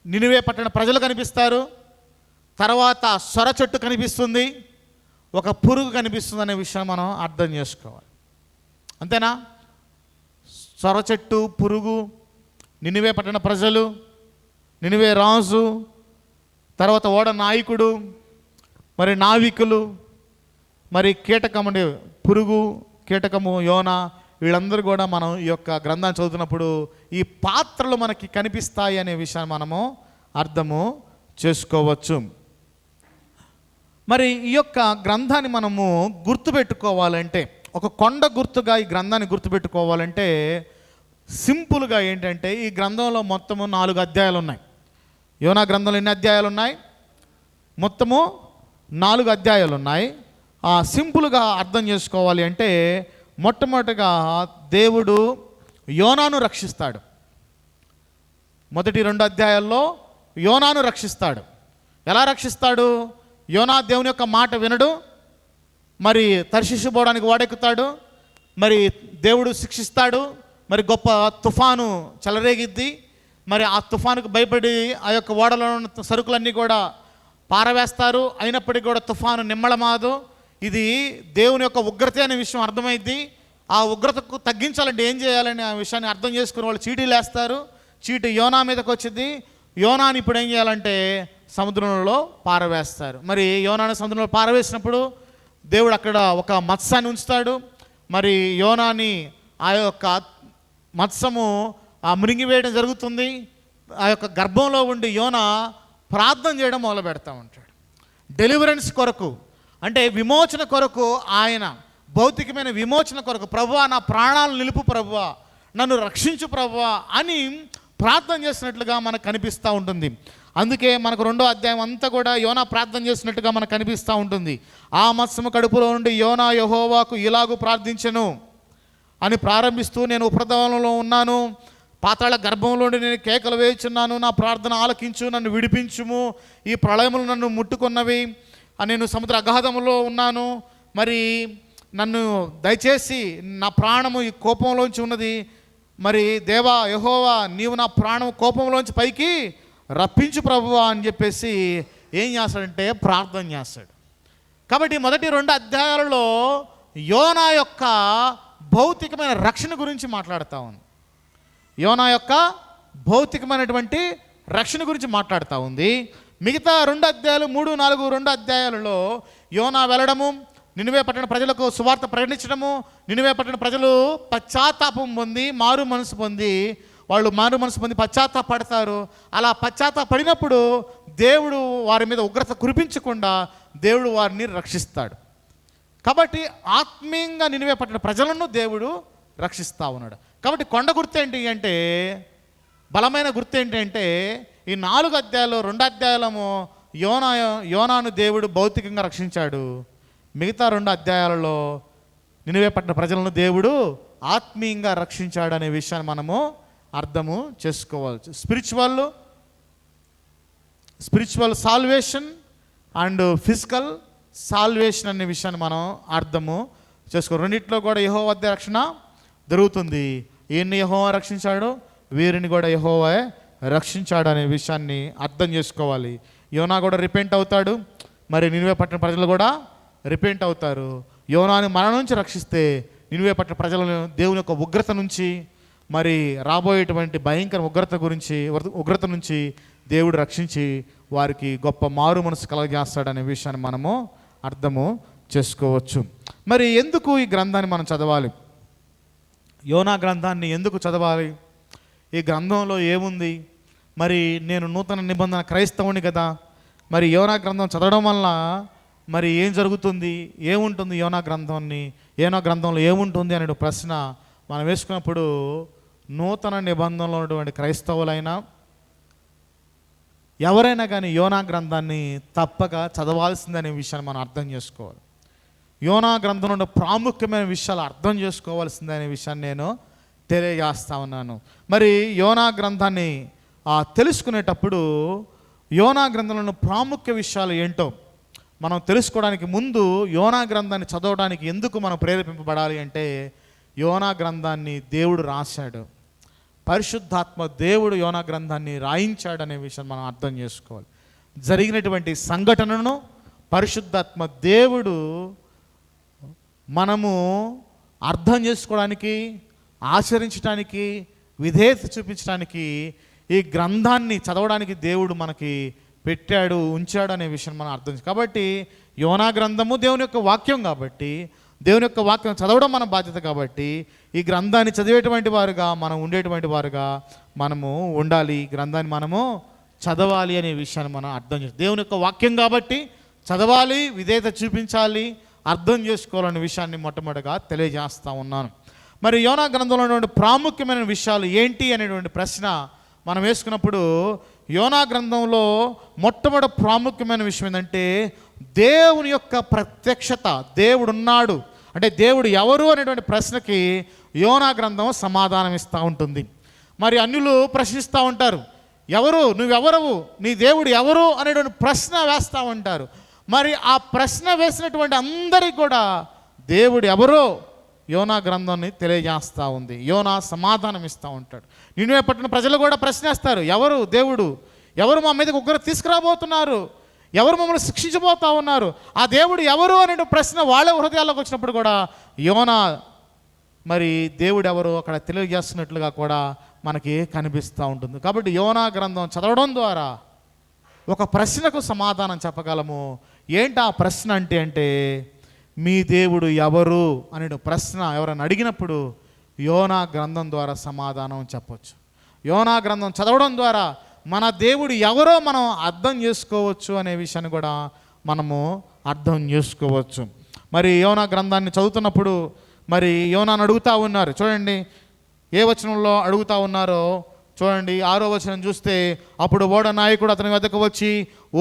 Speaker 1: నినివే పట్టణ ప్రజలు కనిపిస్తారు, తర్వాత సొర చెట్టు కనిపిస్తుంది, ఒక పురుగు కనిపిస్తుంది అనే విషయం మనం అర్థం చేసుకోవాలి. అంతేనా? సొర చెట్టు, పురుగు, నినివే పట్టణ ప్రజలు, నినివే రాజు, తర్వాత నాయకుడు, మరి నావికులు, మరి కీటకము పురుగు, కీటకము యోనా, వీళ్ళందరూ కూడా మనం ఈ యొక్క గ్రంథాన్ని చదువుతున్నప్పుడు ఈ పాత్రలు మనకి కనిపిస్తాయి అనే విషయాన్ని మనము అర్థము చేసుకోవచ్చు. మరి ఈ యొక్క గ్రంథాన్ని మనము గుర్తుపెట్టుకోవాలంటే, ఒక కొండ గుర్తుగా ఈ గ్రంథాన్ని గుర్తుపెట్టుకోవాలంటే సింపుల్గా ఏంటంటే, ఈ గ్రంథంలో మొత్తము 4 అధ్యాయాలు ఉన్నాయి. యోనా గ్రంథంలో ఎన్ని అధ్యాయాలు ఉన్నాయి? మొత్తము 4 అధ్యాయాలు ఉన్నాయి. సింపుల్గా అర్థం చేసుకోవాలి అంటే, మొట్టమొదటిగా దేవుడు యోనాను రక్షిస్తాడు. మొదటి 2 అధ్యాయాల్లో యోనాను రక్షిస్తాడు. ఎలా రక్షిస్తాడు? యోనా దేవుని యొక్క మాట వినడు, మరి తర్షీషు పోవడానికి ఓడెక్కుతాడు, మరి దేవుడు శిక్షిస్తాడు, మరి గొప్ప తుఫాను చెలరేగిద్ది, మరి ఆ తుఫానుకు భయపడి ఆ యొక్క ఓడలో ఉన్న సరుకులన్నీ కూడా పారవేస్తారు. అయినప్పటికీ కూడా తుఫాను నిమ్మళమాదు. ఇది దేవుని యొక్క ఉగ్రత అనే విషయం అర్థమైద్ది. ఆ ఉగ్రతకు తగ్గించాలంటే ఏం చేయాలని ఆ విషయాన్ని అర్థం చేసుకుని వాళ్ళు చీటీలు వేస్తారు. చీటి యోనా మీదకి వచ్చింది. యోనాని ఇప్పుడు ఏం చేయాలంటే సముద్రంలో పారవేస్తారు. మరి యోనాని సముద్రంలో పారవేసినప్పుడు దేవుడు అక్కడ ఒక మత్స్యాన్ని ఉంచుతాడు. మరి యోనాని ఆ యొక్క మత్స్యము మృంగివేయడం జరుగుతుంది. ఆ యొక్క గర్భంలో ఉండి యోనా ప్రార్థన చేయడం మొదలు పెడతా ఉంటాడు. డెలివరెన్స్ కొరకు, అంటే విమోచన కొరకు, ఆయన భౌతికమైన విమోచన కొరకు, ప్రభువా నా ప్రాణాలు నిలుపు, ప్రభువా నన్ను రక్షించు ప్రభువా అని ప్రార్థన చేసినట్లుగా మనకు కనిపిస్తూ ఉంటుంది. అందుకే మనకు 2వ అధ్యాయం అంతా కూడా యోనా ప్రార్థన చేసినట్టుగా మనకు కనిపిస్తూ ఉంటుంది. ఆ మత్స్యము కడుపులో నుండి యోనా యెహోవాకు ఇలాగూ ప్రార్థించెను అని ప్రారంభిస్తూ, నేను ఉపద్రవంలో ఉన్నాను, పాతాళ గర్భంలోండి నేను కేకలు వేయుచున్నాను, నా ప్రార్థన ఆలకించు, నన్ను విడిపించుము, ఈ ప్రళయములు నన్ను ముట్టుకున్నవి, నేను సముద్ర అగాధములో ఉన్నాను, మరి నన్ను దయచేసి నా ప్రాణము ఈ కోపంలోంచి ఉన్నది, మరి దేవా యెహోవా నీవు నా ప్రాణం కోపంలోంచి పైకి రప్పించు ప్రభువా అని చెప్పేసి ఏం చేస్తాడంటే ప్రార్థన చేస్తాడు. కాబట్టి మొదటి 2 అధ్యాయాలలో యోనా యొక్క భౌతికమైన రక్షణ గురించి మాట్లాడుతూ ఉంది. యోనా యొక్క భౌతికమైనటువంటి రక్షణ గురించి మాట్లాడుతూ ఉంది. మిగతా 2 అధ్యాయాలు 3, 4, 2 అధ్యాయాలలో యోనా వెళ్ళడము, నినివే పట్టణ ప్రజలకు సువార్త ప్రకటించడము, నినివే పట్టణ ప్రజలు పశ్చాత్తాపం పొంది మారు మనసు పొంది పశ్చాత్తాపడతారు. అలా పశ్చాత్తాపడినప్పుడు దేవుడు వారి మీద ఉగ్రత కురిపించకుండా దేవుడు వారిని రక్షిస్తాడు. కాబట్టి ఆత్మీయంగా నినివే పట్టణ ప్రజలను దేవుడు రక్షిస్తూ ఉన్నాడు. కాబట్టి కొండ గుర్తు ఏంటి అంటే, బలమైన గుర్తు ఏంటంటే, ఈ 4 అధ్యాయాలు 2 అధ్యాయాలము యోనాను దేవుడు భౌతికంగా రక్షించాడు. మిగతా 2 అధ్యాయాలలో నినివే పట్టణ ప్రజలను దేవుడు ఆత్మీయంగా రక్షించాడు అనే విషయాన్ని మనము అర్థము చేసుకోవాలి. Spiritual spiritual salvation and physical salvation అనే విషయాన్ని మనం అర్థము చేసుకో. రెండిట్లో కూడా యెహోవా వద్ద రక్షణ దొరుకుతుంది. ఈయన్ని యెహోవా రక్షించాడు, వీరిని కూడా యెహోవా రక్షించాడు అనే విషయాన్ని అర్థం చేసుకోవాలి. యోనా కూడా రిపెంట్ అవుతాడు, మరి నినివే పట్టణ ప్రజలు కూడా రిపెంట్ అవుతారు. యోనాని మరణం నుంచి రక్షిస్తే నినివే పట్టణ ప్రజలను దేవుని యొక్క ఉగ్రత నుంచి, మరి రాబోయేటువంటి భయంకర ఉగ్రత నుంచి దేవుడు రక్షించి వారికి గొప్ప మారు మనసు కలగజేస్తాడనే విషయాన్ని మనము అర్థము చేసుకోవచ్చు. మరి ఎందుకు ఈ గ్రంథాన్ని మనం చదవాలి? యోనా గ్రంథాన్ని ఎందుకు చదవాలి? ఈ గ్రంథంలో ఏముంది? మరి నేను నూతన నిబంధన క్రైస్తవుని కదా, మరి యోనా గ్రంథం చదవడం వల్ల మరి ఏం జరుగుతుంది, ఏముంటుంది యోనా గ్రంథంలో ఏముంటుంది అనే ప్రశ్న మనం వేసుకున్నప్పుడు, నూతన నిబంధనలో ఉన్నటువంటి క్రైస్తవులైనా ఎవరైనా కానీ యోనా గ్రంథాన్ని తప్పక చదవాల్సిందనే విషయాన్ని మనం అర్థం చేసుకోవాలి. యోనా గ్రంథంలో ఉన్న ప్రాముఖ్యమైన విషయాలు అర్థం చేసుకోవాల్సిందనే విషయాన్ని నేను తెలియజేస్తా ఉన్నాను. మరి యోనా గ్రంథాన్ని తెలుసుకునేటప్పుడు యోనా గ్రంథంలో ఉన్న ప్రాముఖ్య విషయాలు ఏంటో మనం తెలుసుకోవడానికి ముందు, యోనా గ్రంథాన్ని చదవడానికి ఎందుకు మనం ప్రేరేపింపబడాలి అంటే, యోనా గ్రంథాన్ని దేవుడు రాశాడు, పరిశుద్ధాత్మ దేవుడు యోనా గ్రంథాన్ని రాయించాడు అనే విషయం మనం అర్థం చేసుకోవాలి. జరిగినటువంటి సంఘటనను పరిశుద్ధాత్మ దేవుడు మనము అర్థం చేసుకోవడానికి, ఆచరించడానికి, విధేయత చూపించడానికి ఈ గ్రంథాన్ని చదవడానికి దేవుడు మనకి పెట్టాడు, ఉంచాడు అనే విషయం మనం అర్థం. కాబట్టి యోనా గ్రంథము దేవుని యొక్క వాక్యం కాబట్టి, దేవుని యొక్క వాక్యం చదవడం మన బాధ్యత కాబట్టి, ఈ గ్రంథాన్ని చదివేటువంటి వారుగా మనం ఉండేటువంటి వారుగా మనము ఉండాలి. ఈ గ్రంథాన్ని మనము చదవాలి అనే విషయాన్ని మనం అర్థం చేస్తాం. దేవుని యొక్క వాక్యం కాబట్టి చదవాలి, విధేయత చూపించాలి, అర్థం చేసుకోవాలనే విషయాన్ని మొట్టమొదటిగా తెలియజేస్తూ ఉన్నాను. మరి యోనా గ్రంథంలో ఉన్నటువంటి ప్రాముఖ్యమైన విషయాలు ఏంటి అనేటువంటి ప్రశ్న మనం వేసుకున్నప్పుడు, యోనా గ్రంథంలో మొట్టమొదటి ప్రాముఖ్యమైన విషయం ఏంటంటే దేవుని యొక్క ప్రత్యక్షత. దేవుడు ఉన్నాడు అంటే దేవుడు ఎవరు అనేటువంటి ప్రశ్నకి యోనా గ్రంథం సమాధానం ఇస్తూ ఉంటుంది. మరి అన్యులు ప్రశ్నిస్తూ ఉంటారు, ఎవరు, నువ్వెవరవు, నీ దేవుడు ఎవరు అనేటువంటి ప్రశ్న వేస్తూ ఉంటారు. మరి ఆ ప్రశ్న వేసినటువంటి అందరికీ కూడా దేవుడు ఎవరో యోనా గ్రంథాన్ని తెలియజేస్తూ ఉంది. యోనా సమాధానం ఇస్తూ ఉంటాడు. నినివే పట్టణ ప్రజలు కూడా ప్రశ్నిస్తారు, ఎవరు దేవుడు, ఎవరు మా మీదకి ఉగ్రత తీసుకురాబోతున్నారు, ఎవరు మమ్మల్ని శిక్షించబోతా ఉన్నారు, ఆ దేవుడు ఎవరు అనే ప్రశ్న వాళ్ళ హృదయాల్లోకి వచ్చినప్పుడు కూడా యోనా మరి దేవుడు ఎవరు అక్కడ తెలియజేస్తున్నట్లుగా కూడా మనకి కనిపిస్తూ ఉంటుంది. కాబట్టి యోనా గ్రంథం చదవడం ద్వారా ఒక ప్రశ్నకు సమాధానం చెప్పగలము. ఏంటి ఆ ప్రశ్న అంటే మీ దేవుడు ఎవరు అనే ప్రశ్న ఎవరైనా అడిగినప్పుడు యోనా గ్రంథం ద్వారా సమాధానం చెప్పవచ్చు. యోనా గ్రంథం చదవడం ద్వారా మన దేవుడు ఎవరో మనం అర్థం చేసుకోవచ్చు అనే విషయాన్ని కూడా మనము అర్థం చేసుకోవచ్చు. మరి యోనా గ్రంథాన్ని చదువుతున్నప్పుడు మరి యోనాను అడుగుతూ ఉన్నారు. చూడండి ఏ వచనంలో అడుగుతూ ఉన్నారో చూడండి. 6వ వచనం చూస్తే, అప్పుడు ఓడ నాయకుడు అతని వద్దకు వచ్చి,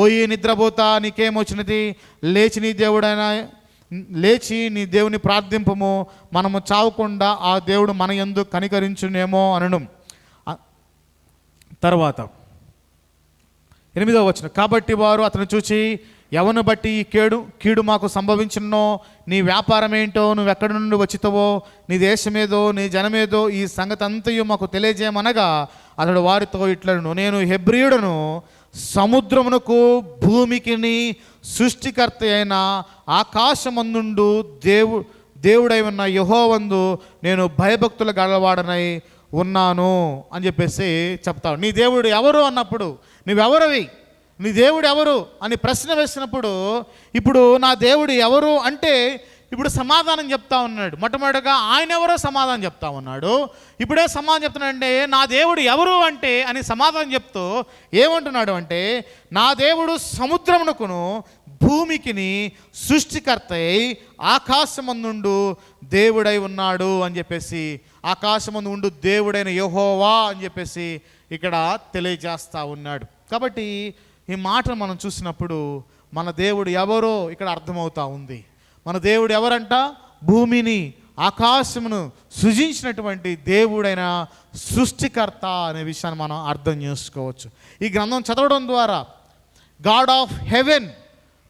Speaker 1: ఓయి నిద్రపోతా, నీకేమొచ్చినది, లేచి నీ దేవుని ప్రార్థింపము, మనము చావకుండా ఆ దేవుడు మన యందు కనికరించునేమో అనడం. తర్వాత 8వ వచనం, కాబట్టి వారు అతను చూచి, ఎవరిని బట్టి ఈ కీడు మాకు సంభవించినో, నీ వ్యాపారం ఏంటో, నువ్వు ఎక్కడి నుండి వచ్చితవో, నీ దేశమేదో, నీ జనమేదో, ఈ సంగతి అంతయు మాకు తెలియజేయమనగా అతడు వారితో ఇట్లను, నేను హెబ్రీయుడను, సముద్రమునకు భూమికిని సృష్టికర్త అయిన ఆకాశమందుండు దేవుడై ఉన్న యెహోవాయందు నేను భయభక్తుల గలవాడనై ఉన్నాను అని చెప్పేసి చెప్తాడు. నీ దేవుడు ఎవరు అన్నప్పుడు, నువ్వెవరవి, నీ దేవుడు ఎవరు అని ప్రశ్న వేసినప్పుడు, ఇప్పుడు నా దేవుడు ఎవరు అంటే ఇప్పుడు సమాధానం చెప్తా ఉన్నాడు. మొట్టమొదటిగా ఆయన ఎవరో సమాధానం చెప్తా ఉన్నాడు. ఇప్పుడే సమాధానం చెప్తున్నాడంటే నా దేవుడు ఎవరు అంటే అని సమాధానం చెప్తూ ఏమంటున్నాడు అంటే, నా దేవుడు సముద్రమునకును భూమికిని సృష్టికర్త అయి ఆకాశమందుండు దేవుడై ఉన్నాడు అని చెప్పేసి, ఆకాశమందు ఉండు దేవుడైన యెహోవా అని చెప్పేసి ఇక్కడ తెలియజేస్తూ ఉన్నాడు. కాబట్టి ఈ మాటను మనం చూసినప్పుడు మన దేవుడు ఎవరో ఇక్కడ అర్థమవుతా ఉంది. మన దేవుడు ఎవరంట, భూమిని ఆకాశమును సృజించినటువంటి దేవుడైన సృష్టికర్త అనే విషయాన్ని మనం అర్థం చేసుకోవచ్చు. ఈ గ్రంథం చదవడం ద్వారా గాడ్ ఆఫ్ హెవెన్,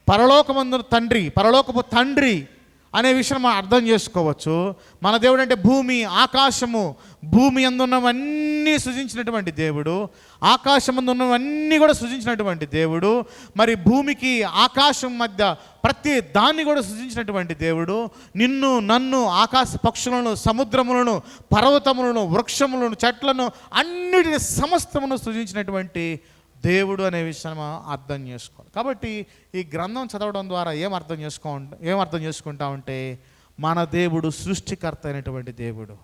Speaker 1: పరలోకమందు తండ్రి, పరలోకపు తండ్రి అనే విషయం మనం అర్థం చేసుకోవచ్చు. మన దేవుడు అంటే భూమి ఆకాశము, భూమి అందున్నవన్నీ సృజించినటువంటి దేవుడు, ఆకాశం అందున్నవన్నీ కూడా సృజించినటువంటి దేవుడు, మరి భూమికి ఆకాశం మధ్య ప్రతి దాన్ని కూడా సృజించినటువంటి దేవుడు, నిన్ను నన్ను ఆకాశ పక్షులను, సముద్రములను, పర్వతములను, వృక్షములను, చెట్లను, అన్నిటిని సమస్తమును సృజించినటువంటి దేవుడు అనే విషయాన్ని మనం అర్థం చేసుకోవాలి. కాబట్టి ఈ గ్రంథం చదవడం ద్వారా ఏం అర్థం చేసుకుంటామంటే మన దేవుడు సృష్టికర్త అయినటువంటి దేవుడు,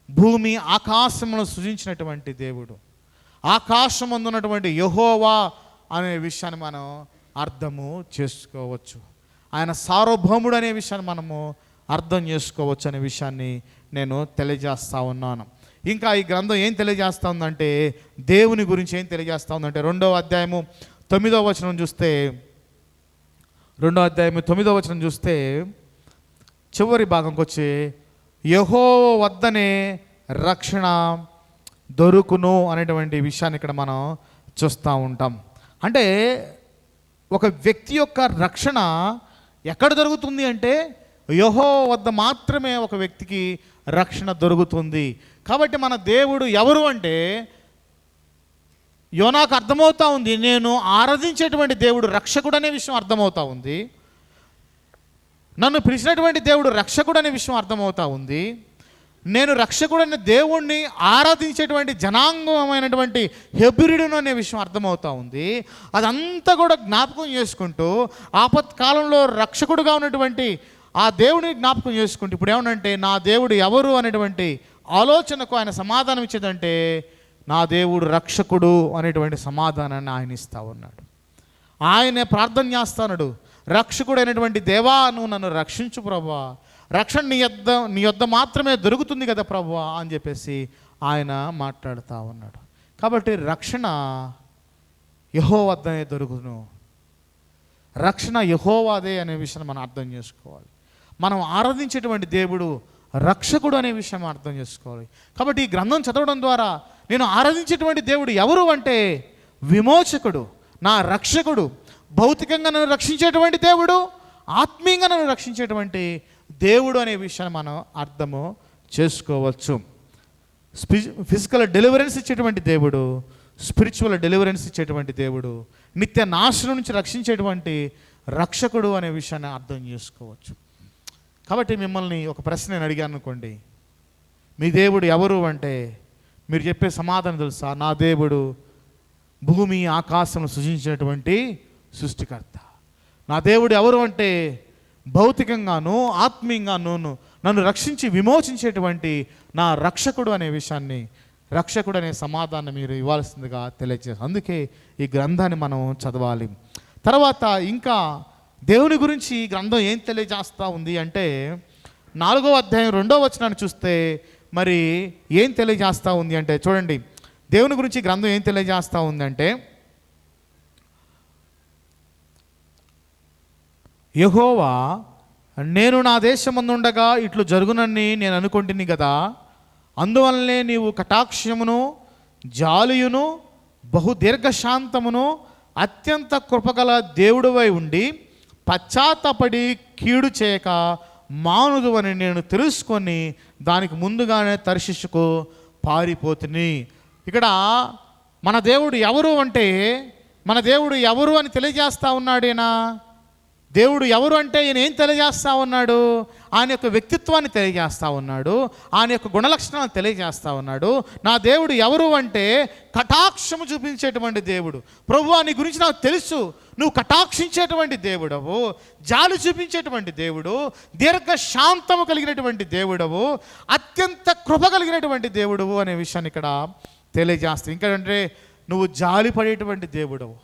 Speaker 1: భూమి ఆకాశమును సృజించినటువంటి దేవుడు, ఆకాశమందు ఉన్నటువంటి యెహోవా అనే విషయాన్ని మనం అర్థము చేసుకోవచ్చు. ఆయన సార్వభౌముడు అనే విషయాన్ని మనము అర్థం చేసుకోవచ్చు అనే విషయాన్ని నేను తెలియజేస్తా ఉన్నాను. ఇంకా ఈ గ్రంథం ఏం తెలియజేస్తూ ఉందంటే దేవుని గురించి ఏం తెలియజేస్తూ ఉందంటే 2వ అధ్యాయము 9వ వచనం చూస్తే, 2వ అధ్యాయము 9వ వచనం చూస్తే చివరి భాగంకి వచ్చి యెహోవా వద్దనే రక్షణ దొరుకును అనేటువంటి విషయాన్ని ఇక్కడ మనం చూస్తూ ఉంటాం. అంటే ఒక వ్యక్తి యొక్క రక్షణ ఎక్కడ దొరుకుతుంది అంటే యెహోవా వద్ద మాత్రమే ఒక వ్యక్తికి రక్షణ దొరుకుతుంది. కాబట్టి మన దేవుడు ఎవరు అంటే యోనాకు అర్థమవుతా ఉంది, నేను ఆరాధించేటువంటి దేవుడు రక్షకుడు అనే విషయం అర్థమవుతా ఉంది, నన్ను పిలిచినటువంటి దేవుడు రక్షకుడు అనే విషయం అర్థమవుతా ఉంది, నేను రక్షకుడైన దేవుణ్ణి ఆరాధించేటువంటి జనాంగమైనటువంటి హెబ్రీయుడును అనే విషయం అర్థమవుతా ఉంది. అదంతా కూడా జ్ఞాపకం చేసుకుంటూ ఆపత్కాలంలో రక్షకుడుగా ఉన్నటువంటి ఆ దేవుడిని జ్ఞాపకం చేసుకుంటూ ఇప్పుడు ఏమనంటే నా దేవుడు ఎవరు అనేటువంటి ఆలోచనకు ఆయన సమాధానం ఇచ్చేదంటే నా దేవుడు రక్షకుడు అనేటువంటి సమాధానాన్ని ఆయన ఇస్తూ ఉన్నాడు. ఆయనే ప్రార్థన చేస్తాడు, రక్షకుడు అయినటువంటి దేవా నువ్వు నన్ను రక్షించు ప్రభువా, రక్షణ నీ యొద్ద మాత్రమే దొరుకుతుంది కదా ప్రభువా అని చెప్పేసి ఆయన మాట్లాడుతూ ఉన్నాడు. కాబట్టి రక్షణ యెహోవా వద్దనే దొరుకును, రక్షణ యెహోవాదే అనే విషయాన్ని మనం అర్థం చేసుకోవాలి. మనం ఆరాధించేటువంటి దేవుడు రక్షకుడు అనే విషయం అర్థం చేసుకోవాలి. కాబట్టి ఈ గ్రంథం చదవడం ద్వారా నేను ఆరాధించేటువంటి దేవుడు ఎవరు అంటే విమోచకుడు, నా రక్షకుడు, భౌతికంగా నన్ను రక్షించేటువంటి దేవుడు, ఆత్మీయంగా నన్ను రక్షించేటువంటి దేవుడు అనే విషయాన్ని మనం అర్థము చేసుకోవచ్చు. ఫిజికల్ డెలివరెన్స్ ఇచ్చేటువంటి దేవుడు, స్పిరిచువల్ డెలివరెన్స్ ఇచ్చేటువంటి దేవుడు, నిత్య నాశనం నుంచి రక్షించేటువంటి రక్షకుడు అనే విషయాన్ని అర్థం చేసుకోవచ్చు. కాబట్టి మిమ్మల్ని ఒక ప్రశ్న నేను అడిగాను అనుకోండి, మీ దేవుడు ఎవరు అంటే మీరు చెప్పే సమాధానం తెలుసా? నా దేవుడు భూమి ఆకాశం సృజించినటువంటి సృష్టికర్త. నా దేవుడు ఎవరు అంటే భౌతికంగాను ఆత్మీయంగాను నన్ను రక్షించి విమోచించేటువంటి నా రక్షకుడు అనే విషయాన్ని, రక్షకుడు అనే సమాధానం మీరు ఇవ్వాల్సిందిగా తెలియజేస్తారు. అందుకే ఈ గ్రంథాన్ని మనం చదవాలి. తర్వాత ఇంకా దేవుని గురించి ఈ గ్రంథం ఏం తెలియజేస్తూ ఉంది అంటే 4వ అధ్యాయం 2వ వచనాన్ని చూస్తే మరి ఏం తెలియజేస్తూ ఉంది అంటే చూడండి, దేవుని గురించి గ్రంథం ఏం తెలియజేస్తూ ఉంది అంటే యెహోవా నేను నా దేశమందుండగా ఇట్లు జరుగునని నేను అనుకుంటుని కదా, అందువల్లనే నీవు కటాక్షమును జాలియును బహుదీర్ఘశాంతమును అత్యంత కృపగల దేవుడివై ఉండి పశ్చాత్తపడి కీడు చేయక మానుదు అని నేను తెలుసుకొని దానికి ముందుగానే తర్షీషుకు పారిపోతుని. ఇక్కడ మన దేవుడు ఎవరు అంటే మన దేవుడు ఎవరు అని తెలియజేస్తా ఉన్నాడేనా? దేవుడు ఎవరు అంటే ఈయన ఏం తెలియజేస్తూ ఉన్నాడు? ఆయన యొక్క వ్యక్తిత్వాన్ని తెలియజేస్తూ ఉన్నాడు, ఆయన యొక్క గుణలక్షణాలను తెలియజేస్తూ ఉన్నాడు. నా దేవుడు ఎవరు అంటే కటాక్షము చూపించేటువంటి దేవుడు. ప్రభువా నీ గురించి నాకు తెలుసు, నువ్వు కటాక్షించేటువంటి దేవుడవు, జాలి చూపించేటువంటి దేవుడు, దీర్ఘశాంతము కలిగినటువంటి దేవుడవు, అత్యంత కృప కలిగినటువంటి దేవుడవు అనే విషయాన్ని ఇక్కడ తెలియజేస్తావు. ఇంకంటే నువ్వు జాలి పడేటువంటి దేవుడవు,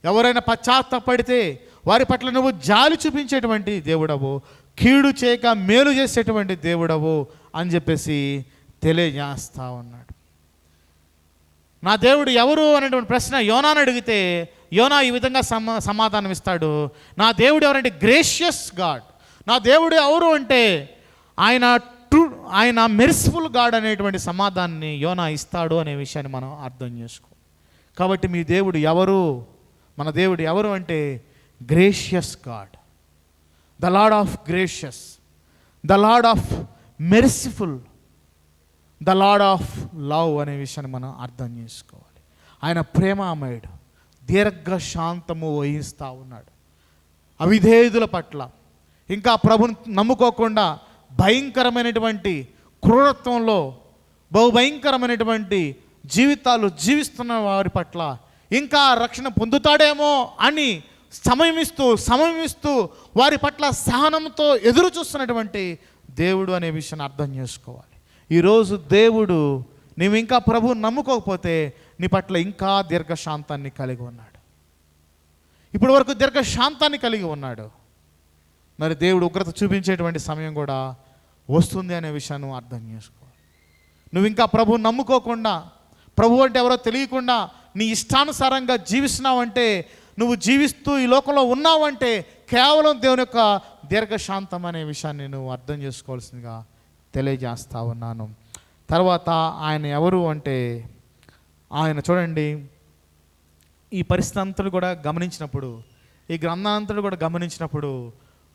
Speaker 1: ఎవరైనా పశ్చాత్తాపడితే వారి పట్ల నువ్వు జాలి చూపించేటువంటి దేవుడవు, కీడు చేయక మేలు చేసేటువంటి దేవుడవు అని చెప్పేసి తెలియజేస్తా ఉన్నాడు. నా దేవుడు ఎవరు అనేటువంటి ప్రశ్న యోనాను అడిగితే యోనా ఈ విధంగా సమాధానం ఇస్తాడు. నా దేవుడు ఎవరంటే గ్రేషియస్ గాడ్. నా దేవుడు ఎవరు అంటే ఆయన మెర్సిఫుల్ గాడ్ అనేటువంటి సమాధానాన్ని యోనా ఇస్తాడు అనే విషయాన్ని మనం అర్థం చేసుకో. కాబట్టి మీ దేవుడు ఎవరు? మన దేవుడు ఎవరు అంటే gracious God, the lord of gracious, the lord of merciful, the lord of love అనే విషయాన్ని మనం అర్థం చేసుకోవాలి. ఆయన ప్రేమామయుడు, దీర్ఘ శాంతము వహిస్తూ ఉన్నాడు. అవిధేయుల పట్ల, ఇంకా ప్రభుని నమ్ముకోకుండా భయంకరమైనటువంటి క్రూరత్వంలో బహుభయంకరమైనటువంటి జీవితాలు జీవిస్తున్న వారి పట్ల ఇంకా రక్షణ పొందుతాడేమో అని సమయమిస్తూ వారి పట్ల సహనంతో ఎదురు చూస్తున్నటువంటి దేవుడు అనే విషయాన్ని అర్థం చేసుకోవాలి. ఈరోజు దేవుడు నీవు ఇంకా ప్రభువు నమ్ముకోకపోతే నీ పట్ల ఇంకా దీర్ఘశాంతాన్ని కలిగి ఉన్నాడు. ఇప్పటి వరకు దీర్ఘశాంతాన్ని కలిగి ఉన్నాడు. మరి దేవుడు ఉగ్రత చూపించేటువంటి సమయం కూడా వస్తుంది అనే విషయాన్ని అర్థం చేసుకోవాలి. నువ్వు ఇంకా ప్రభువు నమ్ముకోకుండా, ప్రభు అంటే ఎవరో తెలియకుండా నీ ఇష్టానుసారంగా జీవిస్తున్నావంటే, నువ్వు జీవిస్తూ ఈ లోకంలో ఉన్నావంటే కేవలం దేవుని యొక్క దీర్ఘశాంతం అనే విషయాన్ని నువ్వు అర్థం చేసుకోవాల్సిందిగా తెలియజేస్తా ఉన్నాను. తర్వాత ఆయన ఎవరు అంటే, ఆయన చూడండి, ఈ పరిస్థితి అంతలు కూడా గమనించినప్పుడు, ఈ గ్రంథాంతలు కూడా గమనించినప్పుడు